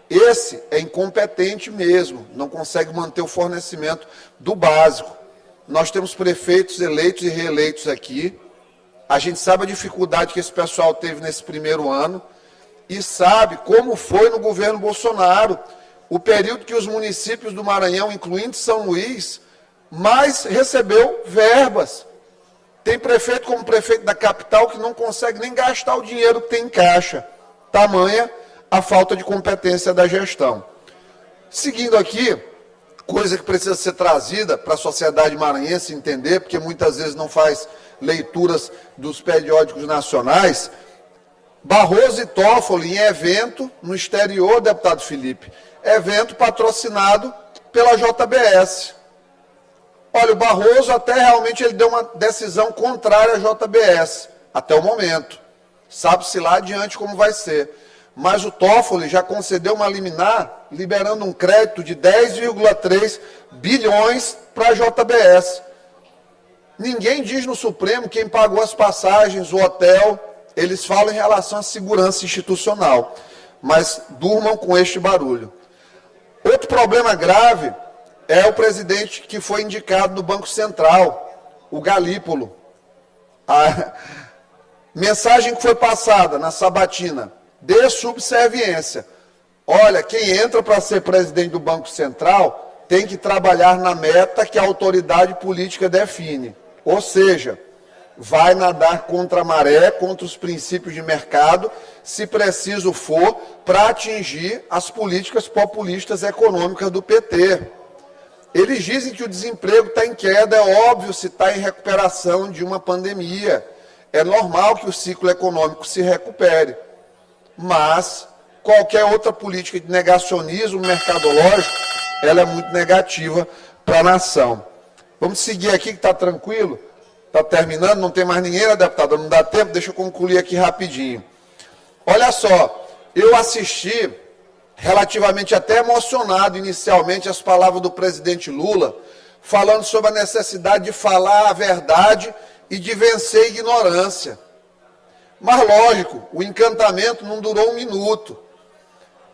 Esse é incompetente mesmo, não consegue manter o fornecimento do básico. Nós temos prefeitos eleitos e reeleitos aqui. A gente sabe a dificuldade que esse pessoal teve nesse primeiro ano e sabe como foi no governo Bolsonaro, o período que os municípios do Maranhão, incluindo São Luís, mais recebeu verbas. Tem prefeito como prefeito da capital que não consegue nem gastar o dinheiro que tem em caixa. Tamanha a falta de competência da gestão. Seguindo aqui, coisa que precisa ser trazida para a sociedade maranhense entender, porque muitas vezes não faz leituras dos periódicos nacionais. Barroso e Toffoli em evento no exterior, deputado Felipe, evento patrocinado pela JBS. Olha, o Barroso até realmente ele deu uma decisão contrária à JBS, até o momento. Sabe-se lá adiante como vai ser. Mas o Toffoli já concedeu uma liminar, liberando um crédito de 10,3 bilhões para a JBS. Ninguém diz no Supremo quem pagou as passagens, o hotel, eles falam em relação à segurança institucional. Mas durmam com este barulho. Outro problema grave é o presidente que foi indicado no Banco Central, o Galípolo. A mensagem que foi passada na sabatina, dê subserviência. Olha, quem entra para ser presidente do Banco Central tem que trabalhar na meta que a autoridade política define. Ou seja, vai nadar contra a maré, contra os princípios de mercado, se preciso for, para atingir as políticas populistas econômicas do PT. Eles dizem que o desemprego está em queda, é óbvio se está em recuperação de uma pandemia. É normal que o ciclo econômico se recupere. Mas qualquer outra política de negacionismo mercadológico, ela é muito negativa para a nação. Vamos seguir aqui que está tranquilo? Está terminando, não tem mais ninguém, né, deputada? Não dá tempo, deixa eu concluir aqui rapidinho. Olha só, eu assisti relativamente até emocionado inicialmente as palavras do presidente Lula, falando sobre a necessidade de falar a verdade e de vencer a ignorância. Mas lógico, o encantamento não durou um minuto.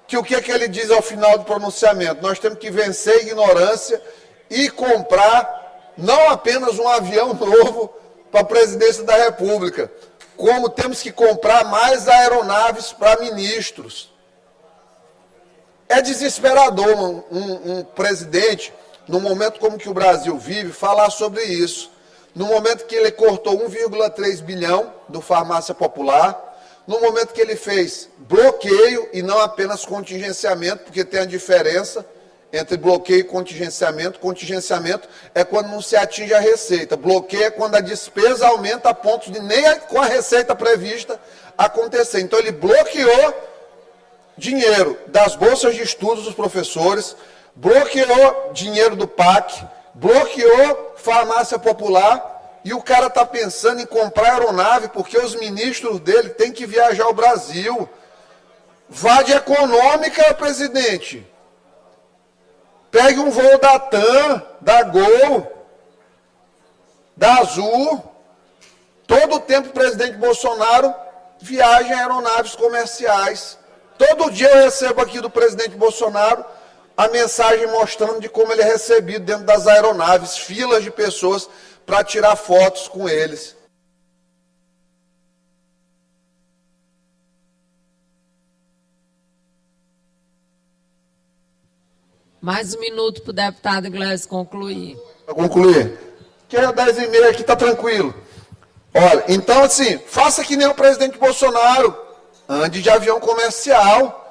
Que o que é que ele diz ao final do pronunciamento? Nós temos que vencer a ignorância e comprar não apenas um avião novo para a presidência da República, como temos que comprar mais aeronaves para ministros. É desesperador um presidente, num momento como que o Brasil vive, falar sobre isso. No momento que ele cortou 1,3 bilhão do Farmácia Popular, no momento que ele fez bloqueio e não apenas contingenciamento, porque tem a diferença entre bloqueio e contingenciamento. Contingenciamento é quando não se atinge a receita. Bloqueio é quando a despesa aumenta a ponto de nem com a receita prevista acontecer. Então ele bloqueou dinheiro das bolsas de estudos dos professores, bloqueou dinheiro do PAC, bloqueou farmácia popular, e o cara está pensando em comprar aeronave porque os ministros dele têm que viajar ao Brasil. Vá de econômica, presidente. Pegue um voo da TAM, da Gol, da Azul. Todo o tempo o presidente Bolsonaro viaja em aeronaves comerciais. Todo dia eu recebo aqui do presidente Bolsonaro a mensagem mostrando de como ele é recebido dentro das aeronaves, filas de pessoas para tirar fotos com eles. Mais um minuto para o deputado Gleison concluir. Para concluir. Que é 10h30 aqui, está tranquilo. Olha, então assim, faça que nem o presidente Bolsonaro. Ande de avião comercial.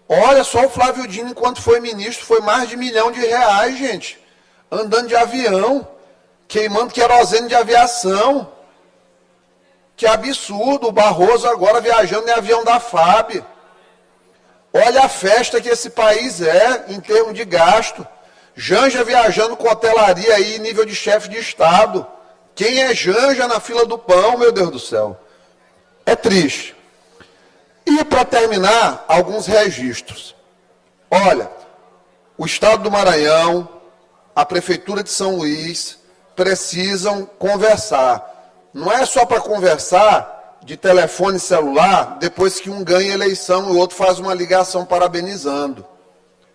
Olha só o Flávio Dino, enquanto foi ministro, foi mais de R$1 milhão, gente. Andando de avião, queimando querosene de aviação. Que absurdo, o Barroso agora viajando em avião da FAB. Olha a festa que esse país é, em termos de gasto. Janja viajando com hotelaria aí, nível de chefe de Estado. Quem é Janja na fila do pão, meu Deus do céu? É triste. E, para terminar, alguns registros. Olha, o Estado do Maranhão, a Prefeitura de São Luís, precisam conversar. Não é só para conversar de telefone celular, depois que um ganha a eleição e o outro faz uma ligação parabenizando.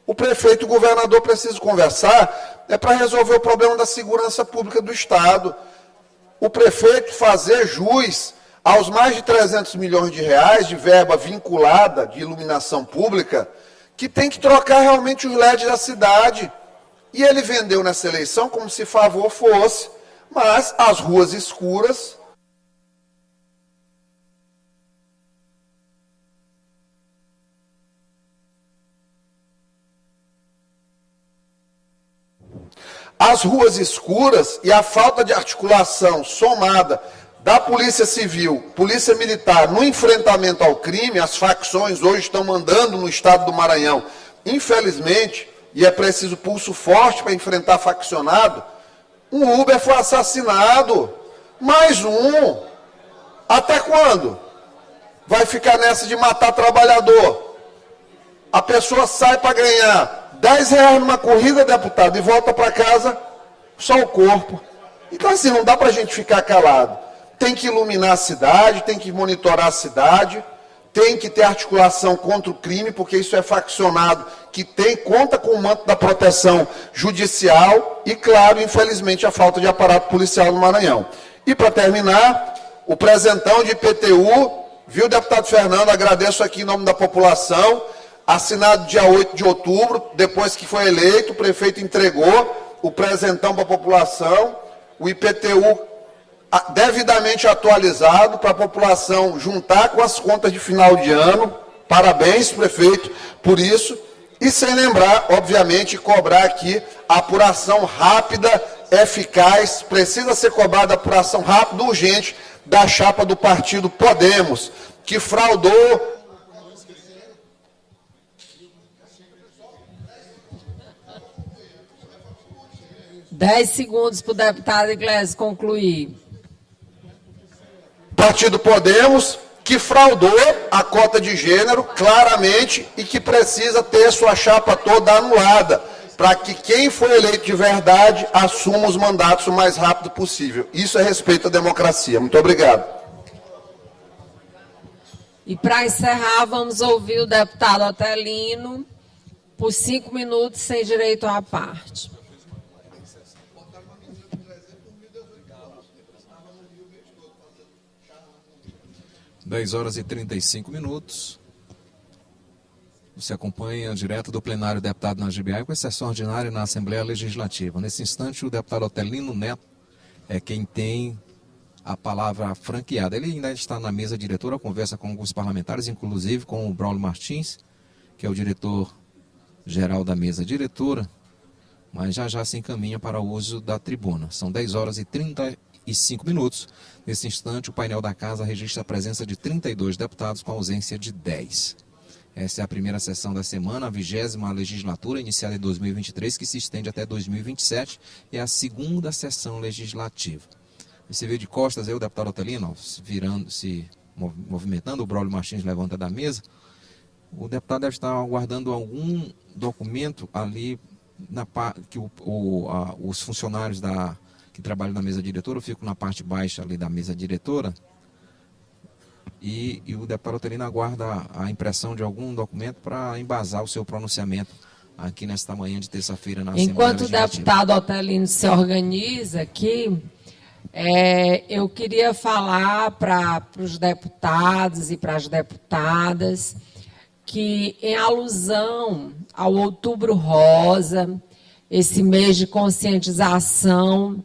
O prefeito e o governador precisam conversar para resolver o problema da segurança pública do Estado. O prefeito fazer jus aos mais de R$300 milhões de verba vinculada de iluminação pública, que tem que trocar realmente os LEDs da cidade. E ele vendeu nessa eleição como se favor fosse, mas as ruas escuras... As ruas escuras e a falta de articulação somada da Polícia Civil, Polícia Militar, no enfrentamento ao crime, as facções hoje estão mandando no estado do Maranhão, infelizmente, e é preciso pulso forte para enfrentar faccionado, um Uber foi assassinado, mais um. Até quando? Vai ficar nessa de matar trabalhador? A pessoa sai para ganhar R$10 numa corrida, deputado, e volta para casa só o corpo. Então, assim, não dá para a gente ficar calado. Tem que iluminar a cidade, tem que monitorar a cidade, tem que ter articulação contra o crime, porque isso é faccionado, que conta com o manto da proteção judicial e, claro, infelizmente, a falta de aparato policial no Maranhão. E, para terminar, o presentão de IPTU, viu, deputado Fernando, agradeço aqui em nome da população, assinado dia 8 de outubro, depois que foi eleito, o prefeito entregou o presentão para a população, o IPTU devidamente atualizado para a população juntar com as contas de final de ano. Parabéns, prefeito, por isso. E sem lembrar, obviamente, cobrar aqui a apuração rápida, eficaz, precisa ser cobrada a apuração rápida, urgente, da chapa do partido Podemos, que fraudou... 10 segundos para o deputado Iglesias concluir. Partido Podemos, que fraudou a cota de gênero claramente e que precisa ter sua chapa toda anulada, para que quem for eleito de verdade assuma os mandatos o mais rápido possível. Isso é respeito à democracia. Muito obrigado. E para encerrar, vamos ouvir o deputado Otelino por 5 minutos, sem direito à parte. 10h35. Você acompanha direto do plenário deputado na GBA com a sessão ordinária na Assembleia Legislativa. Nesse instante, o deputado Otelino Neto é quem tem a palavra franqueada. Ele ainda está na mesa diretora, conversa com alguns parlamentares, inclusive com o Braulio Martins, que é o diretor-geral da mesa diretora, mas já se encaminha para o uso da tribuna. São 10h35. Nesse instante, o painel da Casa registra a presença de 32 deputados com ausência de 10. Essa é a primeira sessão da semana, a 20ª legislatura, iniciada em 2023, que se estende até 2027, e é a segunda sessão legislativa. Você vê de costas aí o deputado Otelino, se movimentando, o Braulio Martins levanta da mesa. O deputado deve estar aguardando algum documento ali, que os funcionários que trabalham na mesa diretora ficam na parte baixa ali da mesa diretora. E o deputado Otelino aguarda a impressão de algum documento para embasar o seu pronunciamento aqui nesta manhã de terça-feira na Assembleia Enquanto Legislativa. o deputado Otelino se organiza aqui, eu queria falar para os deputados e para as deputadas que, em alusão ao Outubro Rosa, esse mês de conscientização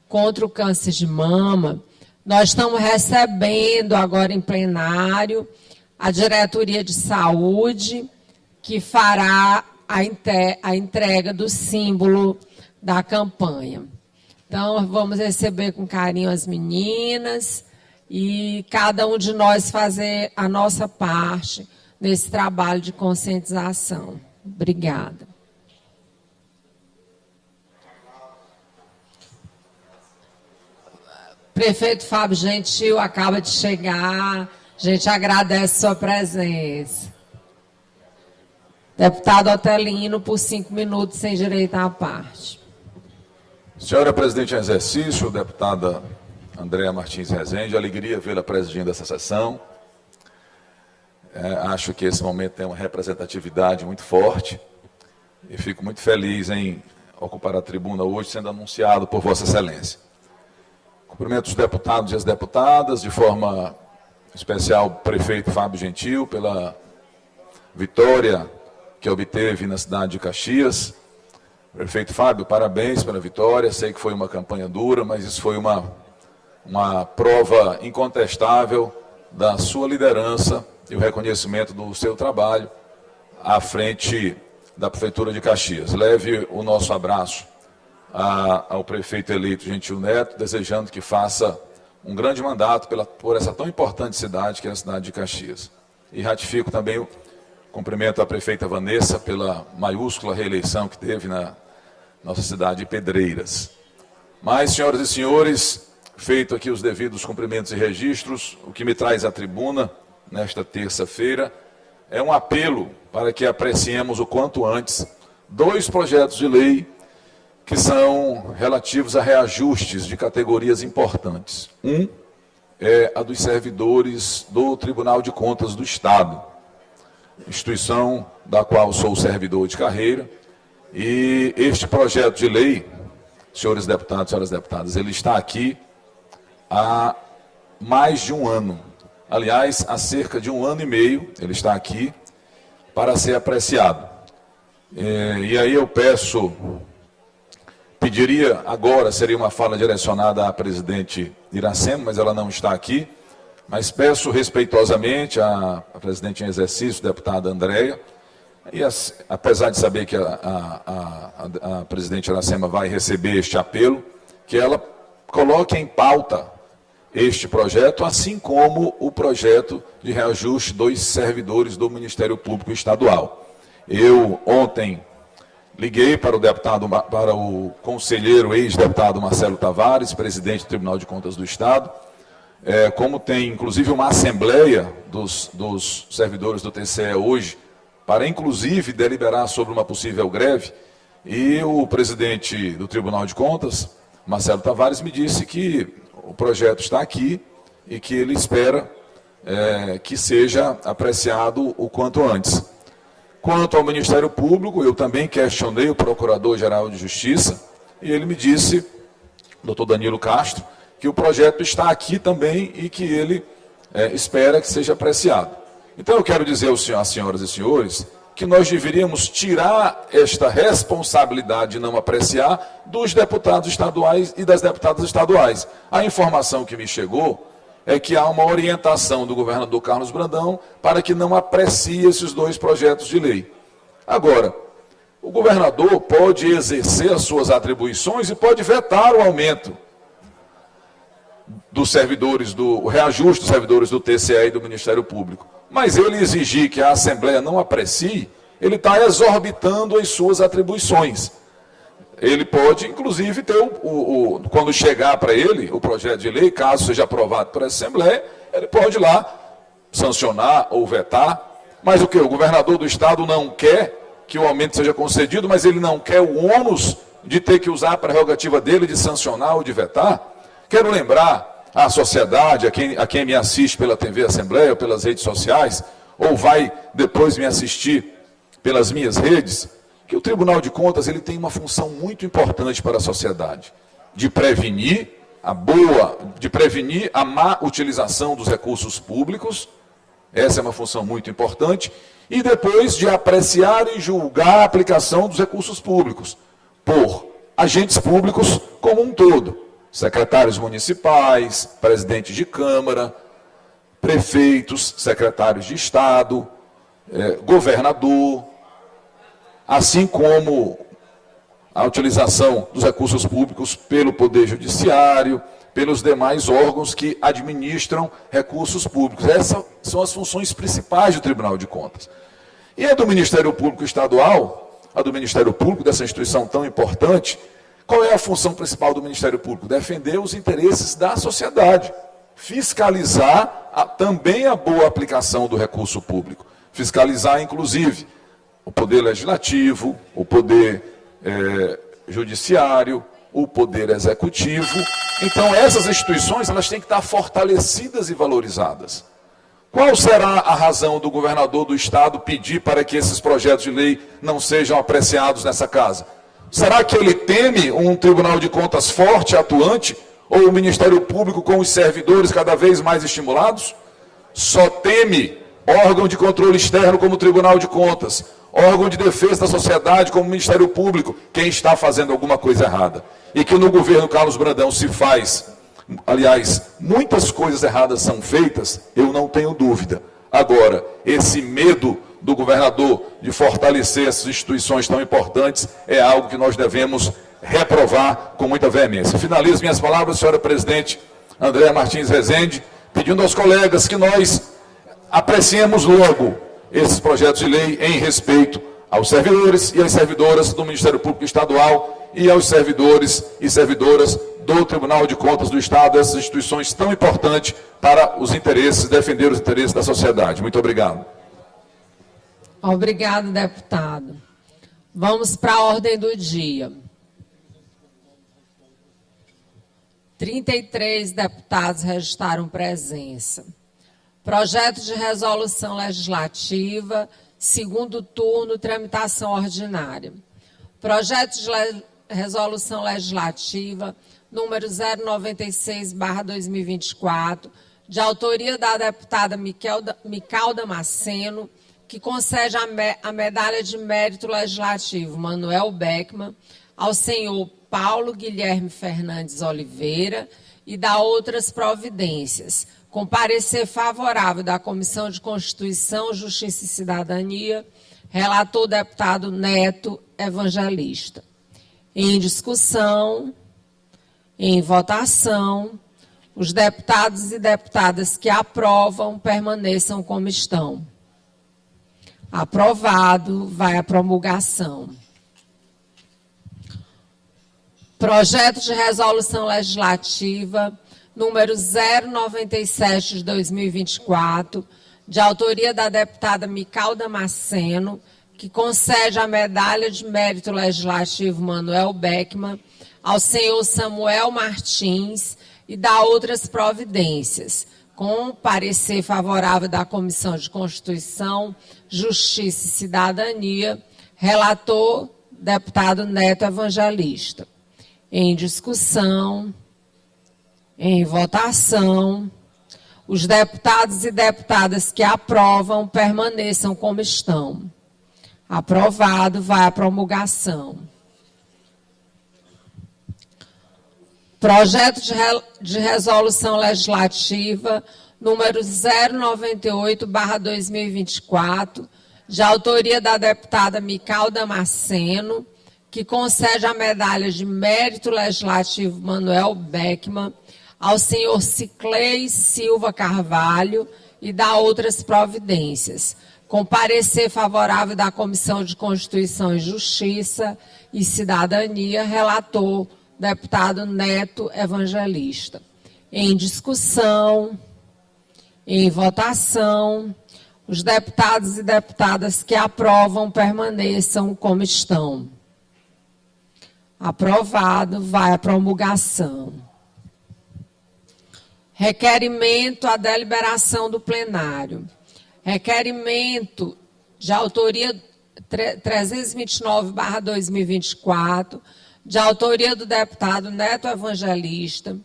contra o câncer de mama, nós estamos recebendo agora em plenário a Diretoria de Saúde, que fará a entrega do símbolo da campanha. Então, vamos receber com carinho as meninas e cada um de nós fazer a nossa parte nesse trabalho de conscientização. Obrigada. Prefeito Fábio Gentil acaba de chegar, a gente agradece sua presença. Deputado Otelino, por 5 minutos, sem direito à parte. Senhora presidente em exercício, deputada Andréa Martins Rezende, alegria vê-la presidindo essa sessão. Acho que esse momento tem uma representatividade muito forte e fico muito feliz em ocupar a tribuna hoje, sendo anunciado por Vossa Excelência. Cumprimento os deputados e as deputadas, de forma especial o prefeito Fábio Gentil, pela vitória que obteve na cidade de Caxias. Prefeito Fábio, parabéns pela vitória. Sei que foi uma campanha dura, mas isso foi uma prova incontestável da sua liderança e o reconhecimento do seu trabalho à frente da Prefeitura de Caxias. Leve o nosso abraço ao prefeito eleito Gentil Neto, desejando que faça um grande mandato por essa tão importante cidade que é a cidade de Caxias. E ratifico também o cumprimento à prefeita Vanessa pela maiúscula reeleição que teve na nossa cidade de Pedreiras. Mas, senhoras e senhores, feito aqui os devidos cumprimentos e registros, o que me traz à tribuna nesta terça-feira é um apelo para que apreciemos o quanto antes 2 projetos de lei que são relativos a reajustes de categorias importantes. Um é a dos servidores do Tribunal de Contas do Estado, instituição da qual sou servidor de carreira, e este projeto de lei, senhores deputados, senhoras deputadas, ele está aqui há mais de um ano. Aliás, há cerca de 1 ano e meio, ele está aqui para ser apreciado. E aí eu pediria agora, seria uma fala direcionada à presidente Iracema, mas ela não está aqui, mas peço respeitosamente à presidente em exercício, deputada Andréia, e apesar de saber que a presidente Iracema vai receber este apelo, que ela coloque em pauta este projeto, assim como o projeto de reajuste dos servidores do Ministério Público Estadual. Eu ontem liguei para o conselheiro ex-deputado Marcelo Tavares, presidente do Tribunal de Contas do Estado, como tem inclusive uma assembleia dos servidores do TCE hoje, para inclusive deliberar sobre uma possível greve, e o presidente do Tribunal de Contas, Marcelo Tavares, me disse que o projeto está aqui e que ele espera que seja apreciado o quanto antes. Quanto ao Ministério Público, eu também questionei o Procurador-Geral de Justiça e ele me disse, doutor Danilo Castro, que o projeto está aqui também e que ele espera que seja apreciado. Então eu quero dizer às senhoras e senhores que nós deveríamos tirar esta responsabilidade de não apreciar dos deputados estaduais e das deputadas estaduais. A informação que me chegou é que há uma orientação do governador Carlos Brandão para que não aprecie esses 2 projetos de lei. Agora, o governador pode exercer as suas atribuições e pode vetar o aumento dos servidores, o reajuste dos servidores do TCE e do Ministério Público. Mas ele exigir que a Assembleia não aprecie, ele está exorbitando as suas atribuições. Ele pode, inclusive, ter quando chegar para ele o projeto de lei, caso seja aprovado por essa Assembleia, ele pode ir lá sancionar ou vetar. Mas o que? O governador do Estado não quer que o aumento seja concedido, mas ele não quer o ônus de ter que usar a prerrogativa dele de sancionar ou de vetar. Quero lembrar à sociedade, a quem me assiste pela TV Assembleia, ou pelas redes sociais, ou vai depois me assistir pelas minhas redes, que o Tribunal de Contas ele tem uma função muito importante para a sociedade, de prevenir a má utilização dos recursos públicos, essa é uma função muito importante, e depois de apreciar e julgar a aplicação dos recursos públicos por agentes públicos como um todo. Secretários municipais, presidentes de Câmara, prefeitos, secretários de Estado, governador, assim como a utilização dos recursos públicos pelo Poder Judiciário, pelos demais órgãos que administram recursos públicos. Essas são as funções principais do Tribunal de Contas. E a do Ministério Público Estadual, a do Ministério Público, dessa instituição tão importante, qual é a função principal do Ministério Público? Defender os interesses da sociedade, fiscalizar também a boa aplicação do recurso público, fiscalizar, inclusive, o Poder Legislativo, o Poder Judiciário, o Poder Executivo. Então, essas instituições elas têm que estar fortalecidas e valorizadas. Qual será a razão do governador do Estado pedir para que esses projetos de lei não sejam apreciados nessa casa? Será que ele teme um Tribunal de Contas forte, atuante, ou o Ministério Público com os servidores cada vez mais estimulados? Só teme órgão de controle externo como o Tribunal de Contas, órgão de defesa da sociedade como o Ministério Público, quem está fazendo alguma coisa errada. E que no governo Carlos Brandão se faz, aliás, muitas coisas erradas são feitas, eu não tenho dúvida. Agora, esse medo do governador de fortalecer essas instituições tão importantes é algo que nós devemos reprovar com muita veemência. Finalizo minhas palavras, senhora presidente Andréa Martins Rezende, pedindo aos colegas que nós apreciemos logo esses projetos de lei em respeito aos servidores e às servidoras do Ministério Público Estadual e aos servidores e servidoras do Tribunal de Contas do Estado, essas instituições tão importantes para os interesses, defender os interesses da sociedade. Muito obrigado. Obrigado, deputado. Vamos para a ordem do dia. 33 deputados registraram presença. Projeto de resolução legislativa, segundo turno, tramitação ordinária. Projeto de resolução legislativa, número 096/2024, de autoria da deputada Mical Damasceno, que concede a medalha de mérito legislativo Manuel Beckman ao senhor Paulo Guilherme Fernandes Oliveira e dá outras providências, com parecer favorável da Comissão de Constituição, Justiça e Cidadania, relator deputado Neto Evangelista. Em discussão, em votação, os deputados e deputadas que aprovam permaneçam como estão. Aprovado, vai à promulgação. Projeto de resolução legislativa número 097 de 2024, de autoria da deputada Mical Damasceno, que concede a medalha de mérito legislativo Manuel Beckman ao senhor Samuel Martins e dá outras providências, com parecer favorável da Comissão de Constituição, Justiça e Cidadania, relator deputado Neto Evangelista. Em discussão, em votação, os deputados e deputadas que aprovam permaneçam como estão. Aprovado, vai à promulgação. Projeto de resolução legislativa número 098/2024, de autoria da deputada Mical Damasceno, que concede a medalha de mérito legislativo Manuel Beckman ao senhor Ciclei Silva Carvalho e dá outras providências, com parecer favorável da Comissão de Constituição e Justiça e Cidadania, relator deputado Neto Evangelista. Em discussão, em votação, os deputados e deputadas que aprovam permaneçam como estão. Aprovado, vai à promulgação. Requerimento à deliberação do plenário. Requerimento de autoria 329/2024, de autoria do deputado Neto Evangelista,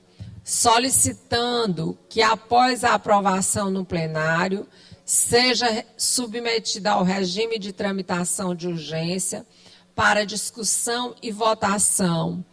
solicitando que, após a aprovação no plenário, seja submetida ao regime de tramitação de urgência para discussão e votação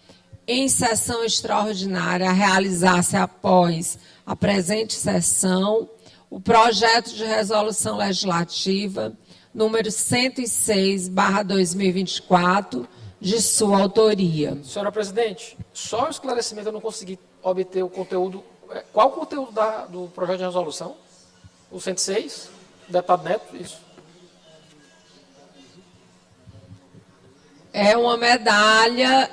em sessão extraordinária a realizar-se após a presente sessão, o projeto de resolução legislativa número 106/2024, de sua autoria. Senhora presidente, só o esclarecimento eu não consegui obter o conteúdo. Qual o conteúdo do projeto de resolução? O 106? Deputado Neto, isso. É uma medalha,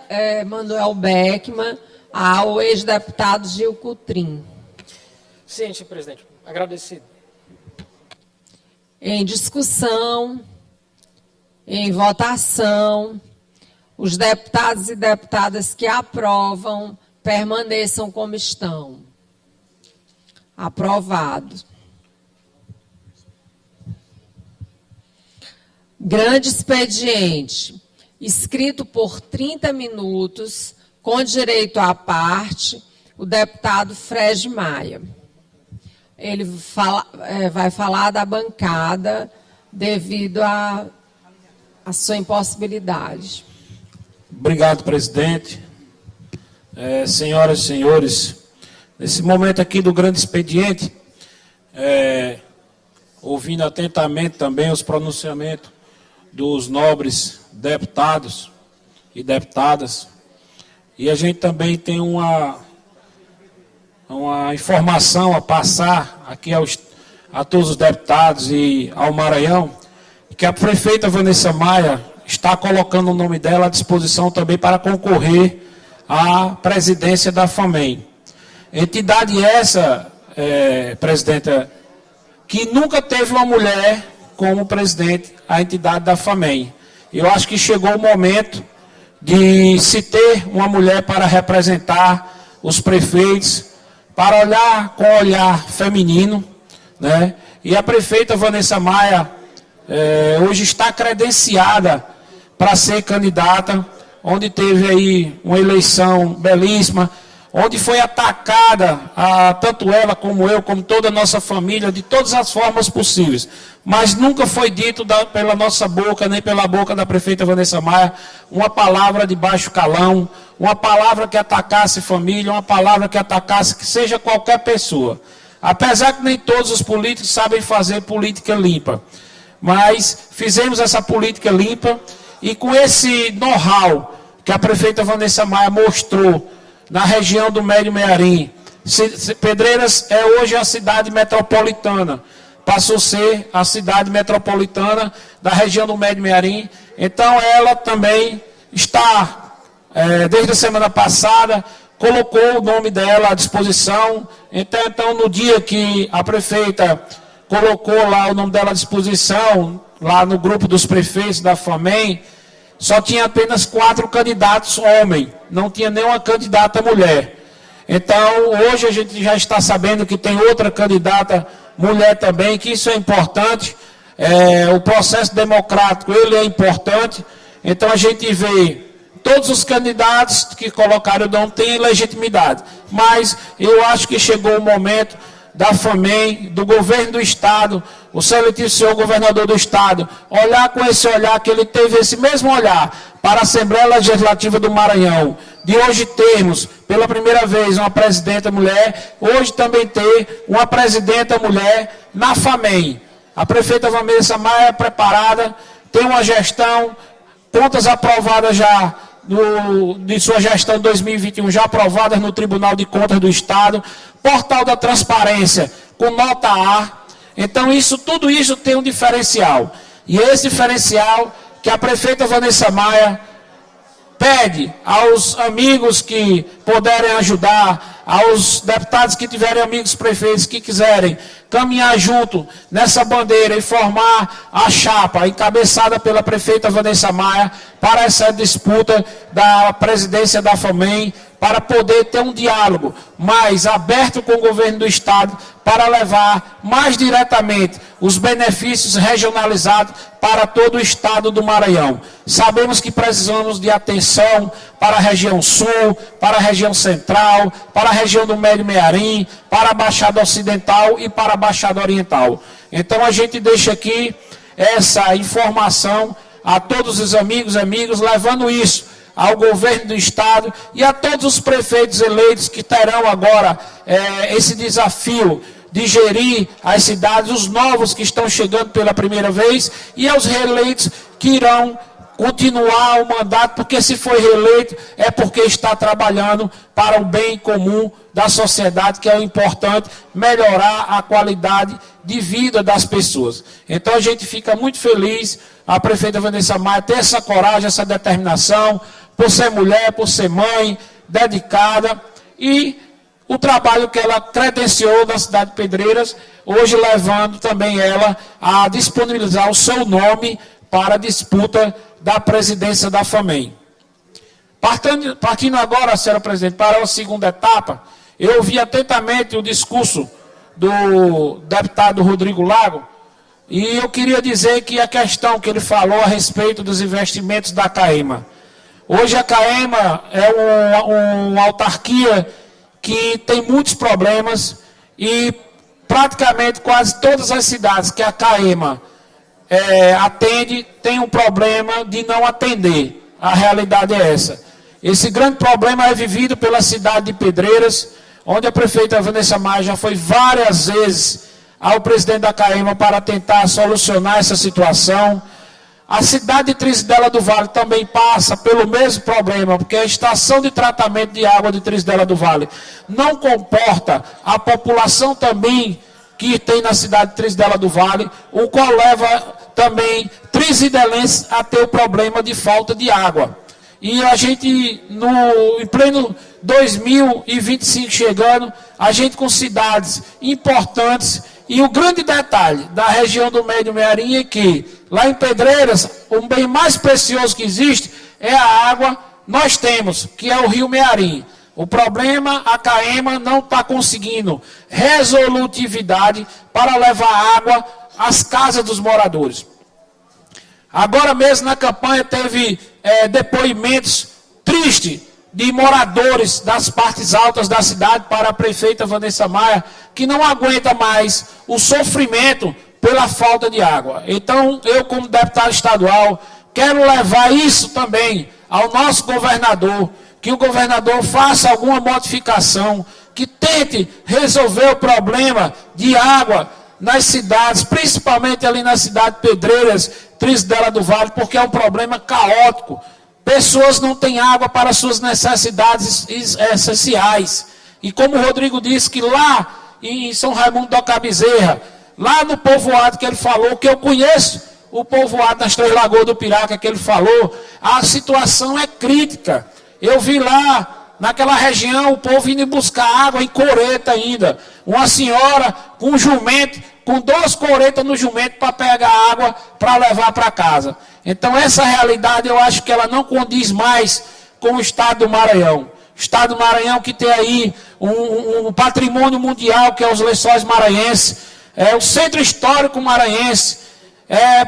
Manuel Beckman, ao ex-deputado Gil Cutrim. Sim, senhor presidente. Agradecido. Em discussão, em votação, os deputados e deputadas que aprovam permaneçam como estão. Aprovado. Grande expediente. Escrito por 30 minutos, com direito à parte, o deputado Fred Maia. Ele vai falar da bancada devido a sua impossibilidade. Obrigado, presidente. Senhoras e senhores, nesse momento aqui do grande expediente, ouvindo atentamente também os pronunciamentos dos nobres deputados e deputadas, e a gente também tem uma informação a passar aqui a todos os deputados e ao Maranhão, que a prefeita Vanessa Maia está colocando o nome dela à disposição também para concorrer à presidência da FAMEM. Entidade essa, presidenta, que nunca teve uma mulher como presidente, a entidade da FAMEM. Eu acho que chegou o momento de se ter uma mulher para representar os prefeitos, para olhar com olhar feminino, né? E a prefeita Vanessa Maia hoje está credenciada para ser candidata, onde teve aí uma eleição belíssima, onde foi atacada, tanto ela como eu, como toda a nossa família, de todas as formas possíveis. Mas nunca foi dito pela nossa boca, nem pela boca da prefeita Vanessa Maia, uma palavra de baixo calão, uma palavra que atacasse família, uma palavra que atacasse que seja qualquer pessoa. Apesar que nem todos os políticos sabem fazer política limpa. Mas fizemos essa política limpa e com esse know-how que a prefeita Vanessa Maia mostrou na região do Médio Mearim. Pedreiras é hoje a cidade metropolitana. Passou a ser a cidade metropolitana da região do Médio Mearim. Então ela também está, desde a semana passada, colocou o nome dela à disposição. Então no dia que a prefeita colocou lá o nome dela à disposição, lá no grupo dos prefeitos da FAMEM, só tinha apenas 4 candidatos homens, não tinha nenhuma candidata mulher. Então, hoje a gente já está sabendo que tem outra candidata mulher também, que isso é importante. O processo democrático, ele é importante. Então, a gente vê todos os candidatos que colocaram não têm legitimidade. Mas eu acho que chegou o momento da FAMEM, do governo do Estado, o seletivo senhor governador do Estado, olhar com esse olhar, que ele teve esse mesmo olhar para a Assembleia Legislativa do Maranhão, de hoje termos, pela primeira vez, uma presidenta mulher, hoje também ter uma presidenta mulher na FAMEM. A prefeita Vanessa Maia é preparada, tem uma gestão, contas aprovadas já, de sua gestão de 2021, já aprovadas no Tribunal de Contas do Estado, portal da transparência com nota A. Então tudo isso tem um diferencial. E esse diferencial que a prefeita Vanessa Maia pede aos amigos que puderem ajudar, aos deputados que tiverem amigos prefeitos que quiserem caminhar junto nessa bandeira e formar a chapa encabeçada pela prefeita Vanessa Maia para essa disputa da presidência da FAMEM, para poder ter um diálogo mais aberto com o governo do Estado, para levar mais diretamente os benefícios regionalizados para todo o Estado do Maranhão. Sabemos que precisamos de atenção para a região sul, para a região central, para a região do Médio Mearim, para a Baixada Ocidental e para a Baixada Oriental. Então a gente deixa aqui essa informação a todos os amigos, levando isso ao governo do Estado e a todos os prefeitos eleitos que terão agora esse desafio de gerir as cidades, os novos que estão chegando pela primeira vez e aos reeleitos que irão continuar o mandato, porque se foi reeleito é porque está trabalhando para o bem comum da sociedade, que é o importante, melhorar a qualidade de vida das pessoas. Então a gente fica muito feliz, a prefeita Vanessa Maia ter essa coragem, essa determinação, por ser mulher, por ser mãe, dedicada, e o trabalho que ela credenciou na cidade de Pedreiras, hoje levando também ela a disponibilizar o seu nome para a disputa da presidência da FAMEM. Partindo agora, senhora presidente, para a segunda etapa, eu ouvi atentamente o discurso do deputado Rodrigo Lago, e eu queria dizer que a questão que ele falou a respeito dos investimentos da CAEMA. Hoje a CAEMA é uma autarquia que tem muitos problemas e praticamente quase todas as cidades que a CAEMA atende, tem um problema de não atender. A realidade é essa. Esse grande problema é vivido pela cidade de Pedreiras, onde a prefeita Vanessa Maia já foi várias vezes ao presidente da CAEMA para tentar solucionar essa situação. A cidade de Trizidela do Vale também passa pelo mesmo problema, porque a estação de tratamento de água de Trizidela do Vale não comporta a população também que tem na cidade de Trizidela do Vale, o qual leva também trizidelenses a ter o problema de falta de água. E a gente, em pleno 2025 chegando, a gente com cidades importantes. E o grande detalhe da região do Médio Mearim é que, lá em Pedreiras, o bem mais precioso que existe é a água nós temos, que é o rio Mearim. O problema, a CAEMA não está conseguindo resolutividade para levar água às casas dos moradores. Agora mesmo na campanha teve depoimentos tristes de moradores das partes altas da cidade para a prefeita Vanessa Maia, que não aguenta mais o sofrimento pela falta de água. Então, eu como deputado estadual, quero levar isso também ao nosso governador, que o governador faça alguma modificação, que tente resolver o problema de água nas cidades, principalmente ali na cidade de Pedreiras, Trizidela do Vale, porque é um problema caótico. Pessoas não têm água para suas necessidades essenciais. E como o Rodrigo disse que lá em São Raimundo do Bezerra, lá no povoado que ele falou, que eu conheço o povoado nas Três Lagoas do Piraca que ele falou, a situação é crítica. Eu vi lá, naquela região, o povo indo buscar água em coreta ainda. Uma senhora com um jumento, com 2 coretas no jumento para pegar água para levar para casa. Então essa realidade eu acho que ela não condiz mais com o estado do Maranhão. O estado do Maranhão que tem aí um patrimônio mundial que é os Lençóis Maranhenses, o Centro Histórico Maranhense,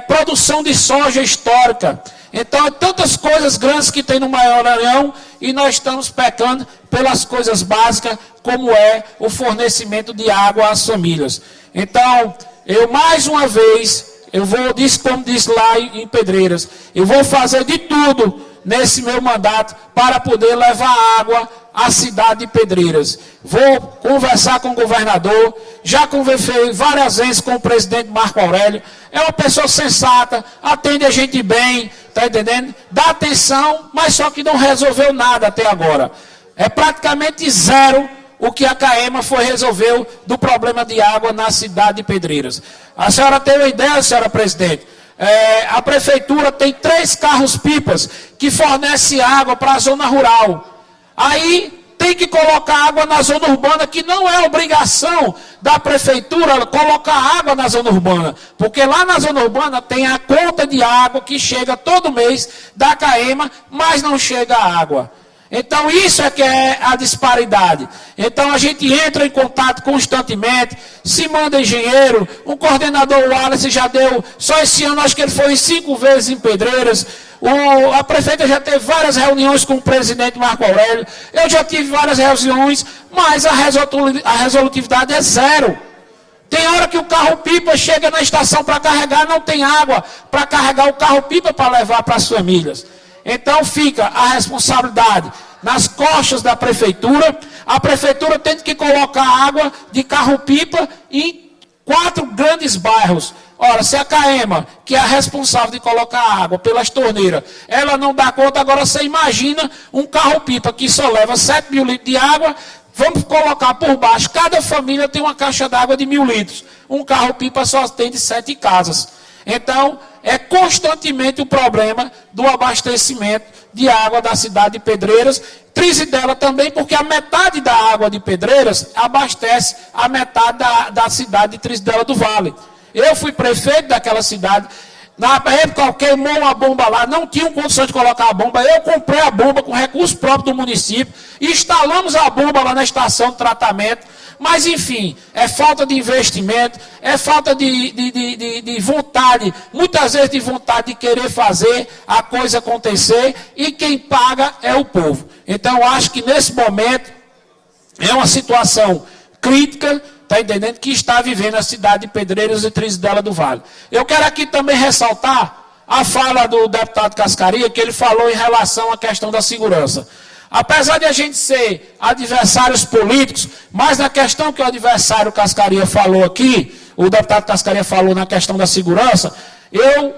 produção de soja histórica. Então, tantas coisas grandes que tem no Maranhão e nós estamos pecando pelas coisas básicas, como é o fornecimento de água às famílias. Então, eu mais uma vez, como disse lá em Pedreiras, eu vou fazer de tudo nesse meu mandato para poder levar água à cidade de Pedreiras. Vou conversar com o governador, já conversei várias vezes com o presidente Marco Aurélio, é uma pessoa sensata, atende a gente bem, está entendendo? Dá atenção, mas só que não resolveu nada até agora. É praticamente zero o que a CAEMA resolveu do problema de água na cidade de Pedreiras. A senhora tem uma ideia, senhora presidente? A prefeitura tem 3 carros-pipas que fornecem água para a zona rural. Aí tem que colocar água na zona urbana, que não é obrigação da prefeitura colocar água na zona urbana. Porque lá na zona urbana tem a conta de água que chega todo mês da CAEMA, mas não chega a água. Então isso é que é a disparidade. Então a gente entra em contato constantemente, se manda engenheiro, o coordenador Wallace já deu, só esse ano acho que ele foi 5 vezes em Pedreiras, a prefeita já teve várias reuniões com o presidente Marco Aurélio, eu já tive várias reuniões, mas a resolutividade é zero. Tem hora que o carro-pipa chega na estação para carregar, não tem água para carregar o carro-pipa para levar para as famílias. Então fica a responsabilidade nas costas da prefeitura. A prefeitura tem que colocar água de carro-pipa em 4 grandes bairros. Ora, se a CAEMA, que é a responsável de colocar água pelas torneiras, ela não dá conta, agora você imagina um carro-pipa que só leva 7 mil litros de água, vamos colocar por baixo, cada família tem uma caixa d'água de 1.000 litros. Um carro-pipa só tem de 7 casas. Então, é constantemente o problema do abastecimento de água da cidade de Pedreiras, Trizidela também, porque a metade da água de Pedreiras abastece a metade da cidade de Trizidela do Vale. Eu fui prefeito daquela cidade, na época eu queimou uma bomba lá, não tinham condições de colocar a bomba, eu comprei a bomba com recurso próprio do município, instalamos a bomba lá na estação de tratamento. Mas, enfim, é falta de investimento, é falta de vontade, muitas vezes de vontade de querer fazer a coisa acontecer, e quem paga é o povo. Então, eu acho que nesse momento é uma situação crítica, tá entendendo, que está vivendo a cidade de Pedreiras e Trizidela do Vale. Eu quero aqui também ressaltar a fala do deputado Cascaria, que ele falou em relação à questão da segurança. Apesar de a gente ser adversários políticos, mas na questão que o adversário Cascaria falou aqui, o deputado Cascaria falou na questão da segurança, eu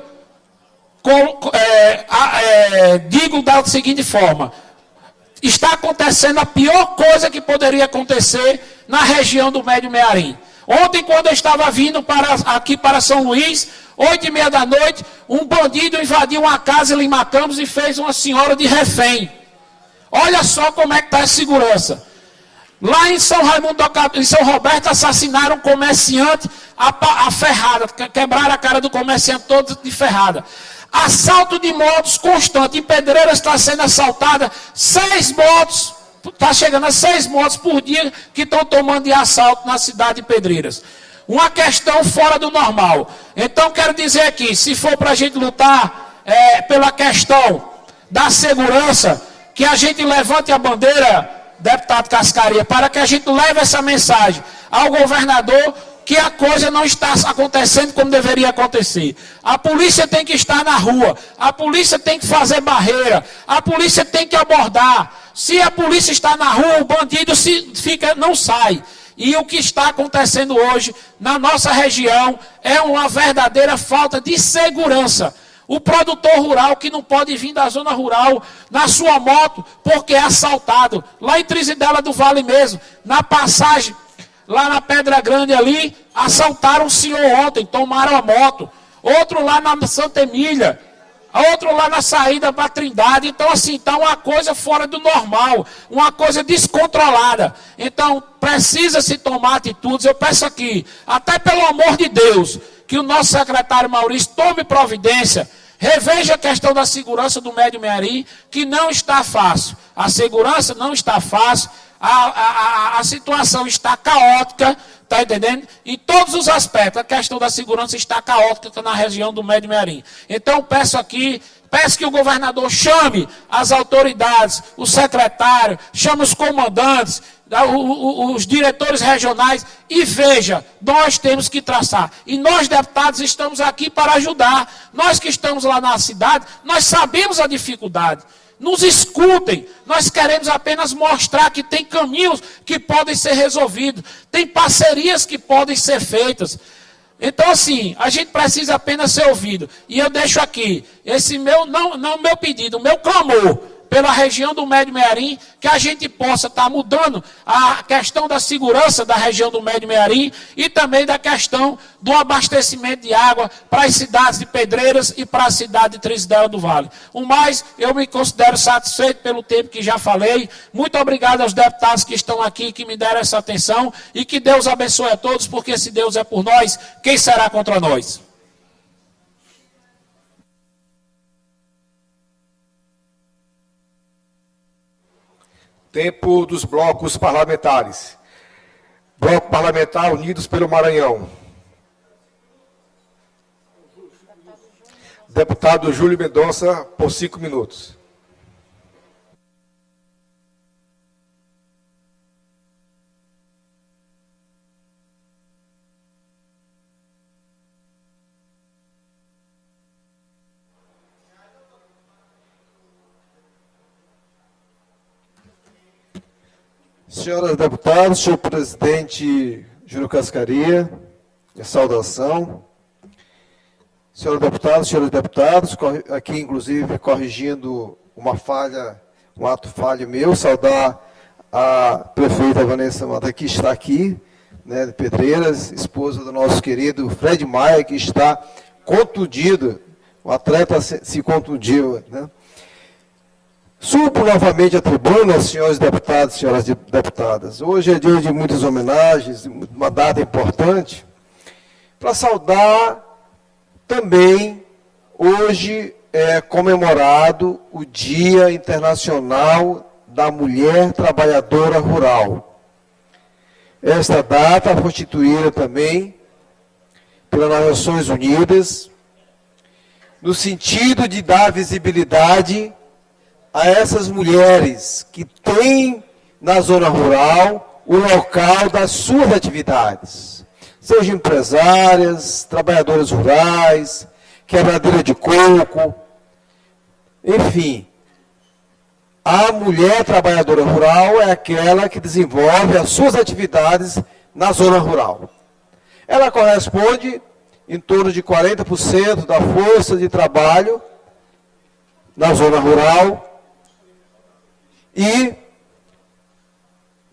digo da seguinte forma: está acontecendo a pior coisa que poderia acontecer na região do Médio Mearim. Ontem, quando eu estava vindo aqui para São Luís, 8h30 da noite, um bandido invadiu uma casa em Lima Campos e fez uma senhora de refém. Olha só como é que está a segurança. Lá em São Roberto, assassinaram um comerciante a ferrada, quebraram a cara do comerciante todo de ferrada. Assalto de motos constante. Em Pedreiras está sendo assaltada 6 motos, está chegando a 6 motos por dia que estão tomando de assalto na cidade de Pedreiras. Uma questão fora do normal. Então, quero dizer aqui, se for para a gente lutar pela questão da segurança, que a gente levante a bandeira, deputado Cascaria, para que a gente leve essa mensagem ao governador, que a coisa não está acontecendo como deveria acontecer. A polícia tem que estar na rua, a polícia tem que fazer barreira, a polícia tem que abordar. Se a polícia está na rua, o bandido não sai. E o que está acontecendo hoje na nossa região é uma verdadeira falta de segurança. O produtor rural que não pode vir da zona rural na sua moto porque é assaltado. Lá em Trizidela do Vale mesmo, na passagem, lá na Pedra Grande ali, assaltaram um senhor ontem, tomaram a moto. Outro lá na Santa Emília, outro lá na saída para Trindade. Então assim, está uma coisa fora do normal, uma coisa descontrolada. Então precisa se tomar atitudes. Eu peço aqui, até pelo amor de Deus, que o nosso secretário Maurício tome providência, reveja a questão da segurança do Médio Mearim, que não está fácil. A segurança não está fácil, a situação está caótica, está entendendo? Em todos os aspectos, a questão da segurança está caótica na região do Médio Mearim. Então peço aqui, peço que o governador chame as autoridades, o secretário, chame os comandantes, os diretores regionais e veja, nós temos que traçar. E nós, deputados, estamos aqui para ajudar. Nós que estamos lá na cidade, nós sabemos a dificuldade. Nos escutem, nós queremos apenas mostrar que tem caminhos que podem ser resolvidos, tem parcerias que podem ser feitas. Então assim, a gente precisa apenas ser ouvido. E eu deixo aqui, esse meu pedido, o meu clamor pela região do Médio Mearim, que a gente possa estar mudando a questão da segurança da região do Médio Mearim e também da questão do abastecimento de água para as cidades de Pedreiras e para a cidade de Trizidela do Vale. O mais, eu me considero satisfeito pelo tempo que já falei. Muito obrigado aos deputados que estão aqui, que me deram essa atenção, e que Deus abençoe a todos, porque se Deus é por nós, quem será contra nós? Tempo dos blocos parlamentares. Bloco Parlamentar Unidos pelo Maranhão. Deputado Júlio Mendonça, por 5 minutos. Senhoras deputadas, senhor presidente Júlio Cascaria, minha saudação. Senhores deputados, senhores deputados, aqui inclusive corrigindo uma falha, um ato falho meu, saudar a prefeita Vanessa Mata, que está aqui, né, de Pedreiras, esposa do nosso querido Fred Maia, que está contundido, o atleta se contundiu, né? Subo novamente a tribuna, senhores deputados, senhoras deputadas. Hoje é dia de muitas homenagens, uma data importante, para saudar também, hoje é comemorado o Dia Internacional da Mulher Trabalhadora Rural. Esta data foi instituída também pelas Nações Unidas, no sentido de dar visibilidade a essas mulheres que têm na zona rural o local das suas atividades, sejam empresárias, trabalhadoras rurais, quebradeira de coco, enfim. A mulher trabalhadora rural é aquela que desenvolve as suas atividades na zona rural. Ela corresponde em torno de 40% da força de trabalho na zona rural e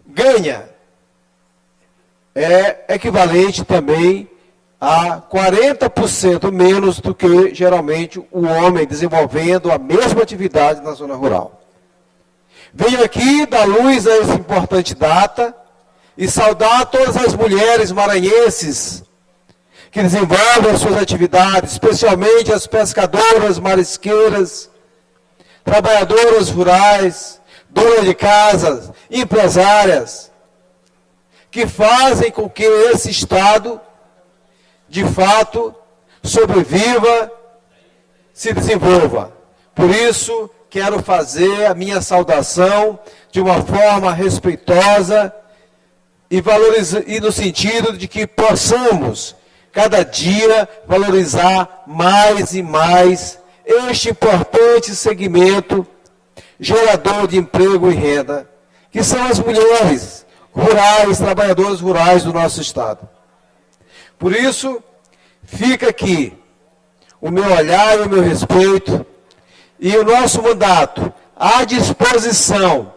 ganha, é equivalente também a 40% menos do que geralmente o homem desenvolvendo a mesma atividade na zona rural. Venho aqui dar luz a essa importante data e saudar todas as mulheres maranhenses que desenvolvem as suas atividades, especialmente as pescadoras, marisqueiras, trabalhadoras rurais, donas de casas, empresárias, que fazem com que esse Estado, de fato, sobreviva, se desenvolva. Por isso, quero fazer a minha saudação de uma forma respeitosa e no sentido de que possamos, cada dia, valorizar mais e mais este importante segmento gerador de emprego e renda, que são as mulheres rurais, trabalhadoras rurais do nosso Estado. Por isso, fica aqui o meu olhar e o meu respeito e o nosso mandato à disposição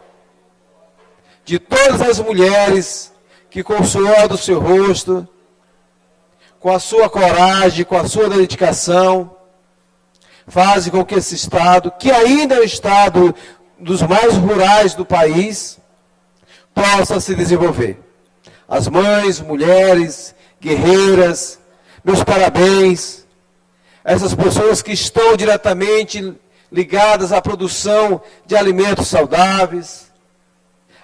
de todas as mulheres que com o suor do seu rosto, com a sua coragem, com a sua dedicação, fazem com que esse Estado, que ainda é o Estado dos mais rurais do país, possa se desenvolver. As mães, mulheres, guerreiras, meus parabéns. Essas pessoas que estão diretamente ligadas à produção de alimentos saudáveis,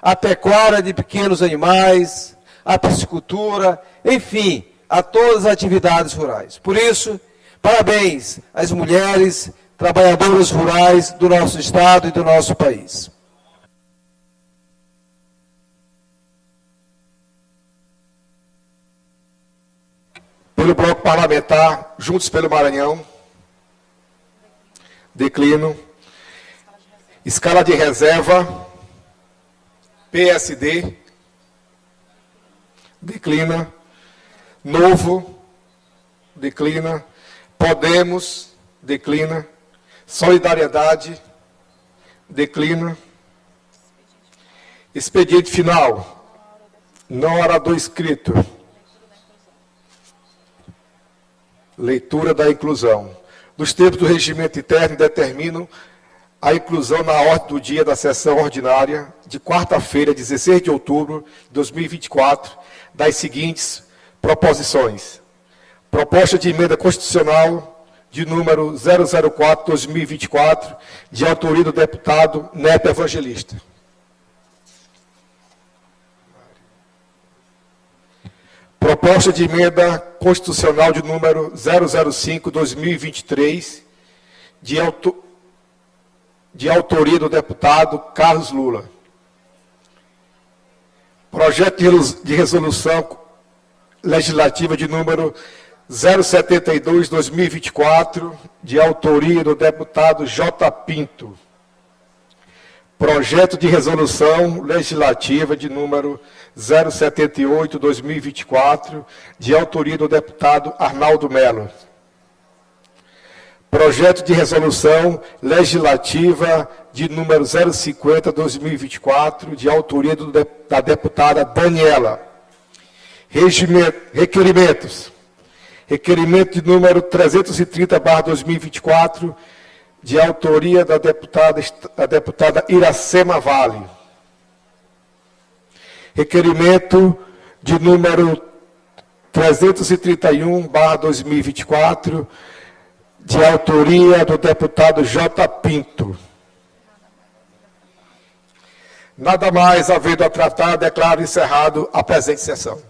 à pecuária de pequenos animais, à piscicultura, enfim, a todas as atividades rurais. Por isso, parabéns às mulheres trabalhadoras rurais do nosso Estado e do nosso país. Pelo bloco parlamentar, Juntos pelo Maranhão, declino. Escala de reserva, PSD, declina. Novo, declina. Podemos, declina. Solidariedade, declina. Expediente final, não orador escrito. Leitura da inclusão. Nos termos do regimento interno, determinam a inclusão na ordem do dia da sessão ordinária de quarta-feira, 16 de outubro de 2024, das seguintes proposições. Proposta de emenda constitucional de número 004/2024, de autoria do deputado Neto Evangelista. Proposta de emenda constitucional de número 005/2023, de autoria do deputado Carlos Lula. Projeto de resolução legislativa de número 072/2024, de autoria do deputado J. Pinto. Projeto de resolução legislativa de número 078/2024, de autoria do deputado Arnaldo Melo. Projeto de resolução legislativa de número 050/2024, de autoria da deputada Daniela. Requerimentos. Requerimento de número 330/2024, de autoria da deputada Iracema Vale. Requerimento de número 331/2024, de autoria do deputado J. Pinto. Nada mais havendo a tratar, declaro encerrado a presente sessão.